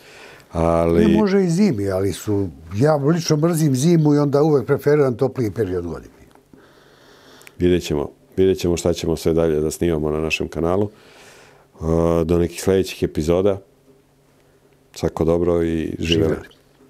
Ali... Ne može i zimi, ali su... Ja lično mrzim zimu i onda uvek preferiram topliji period godine. Vidjet ćemo šta ćemo sve dalje da snimamo na našem kanalu. Do nekih sljedećih epizoda. Svako dobro i živjeli.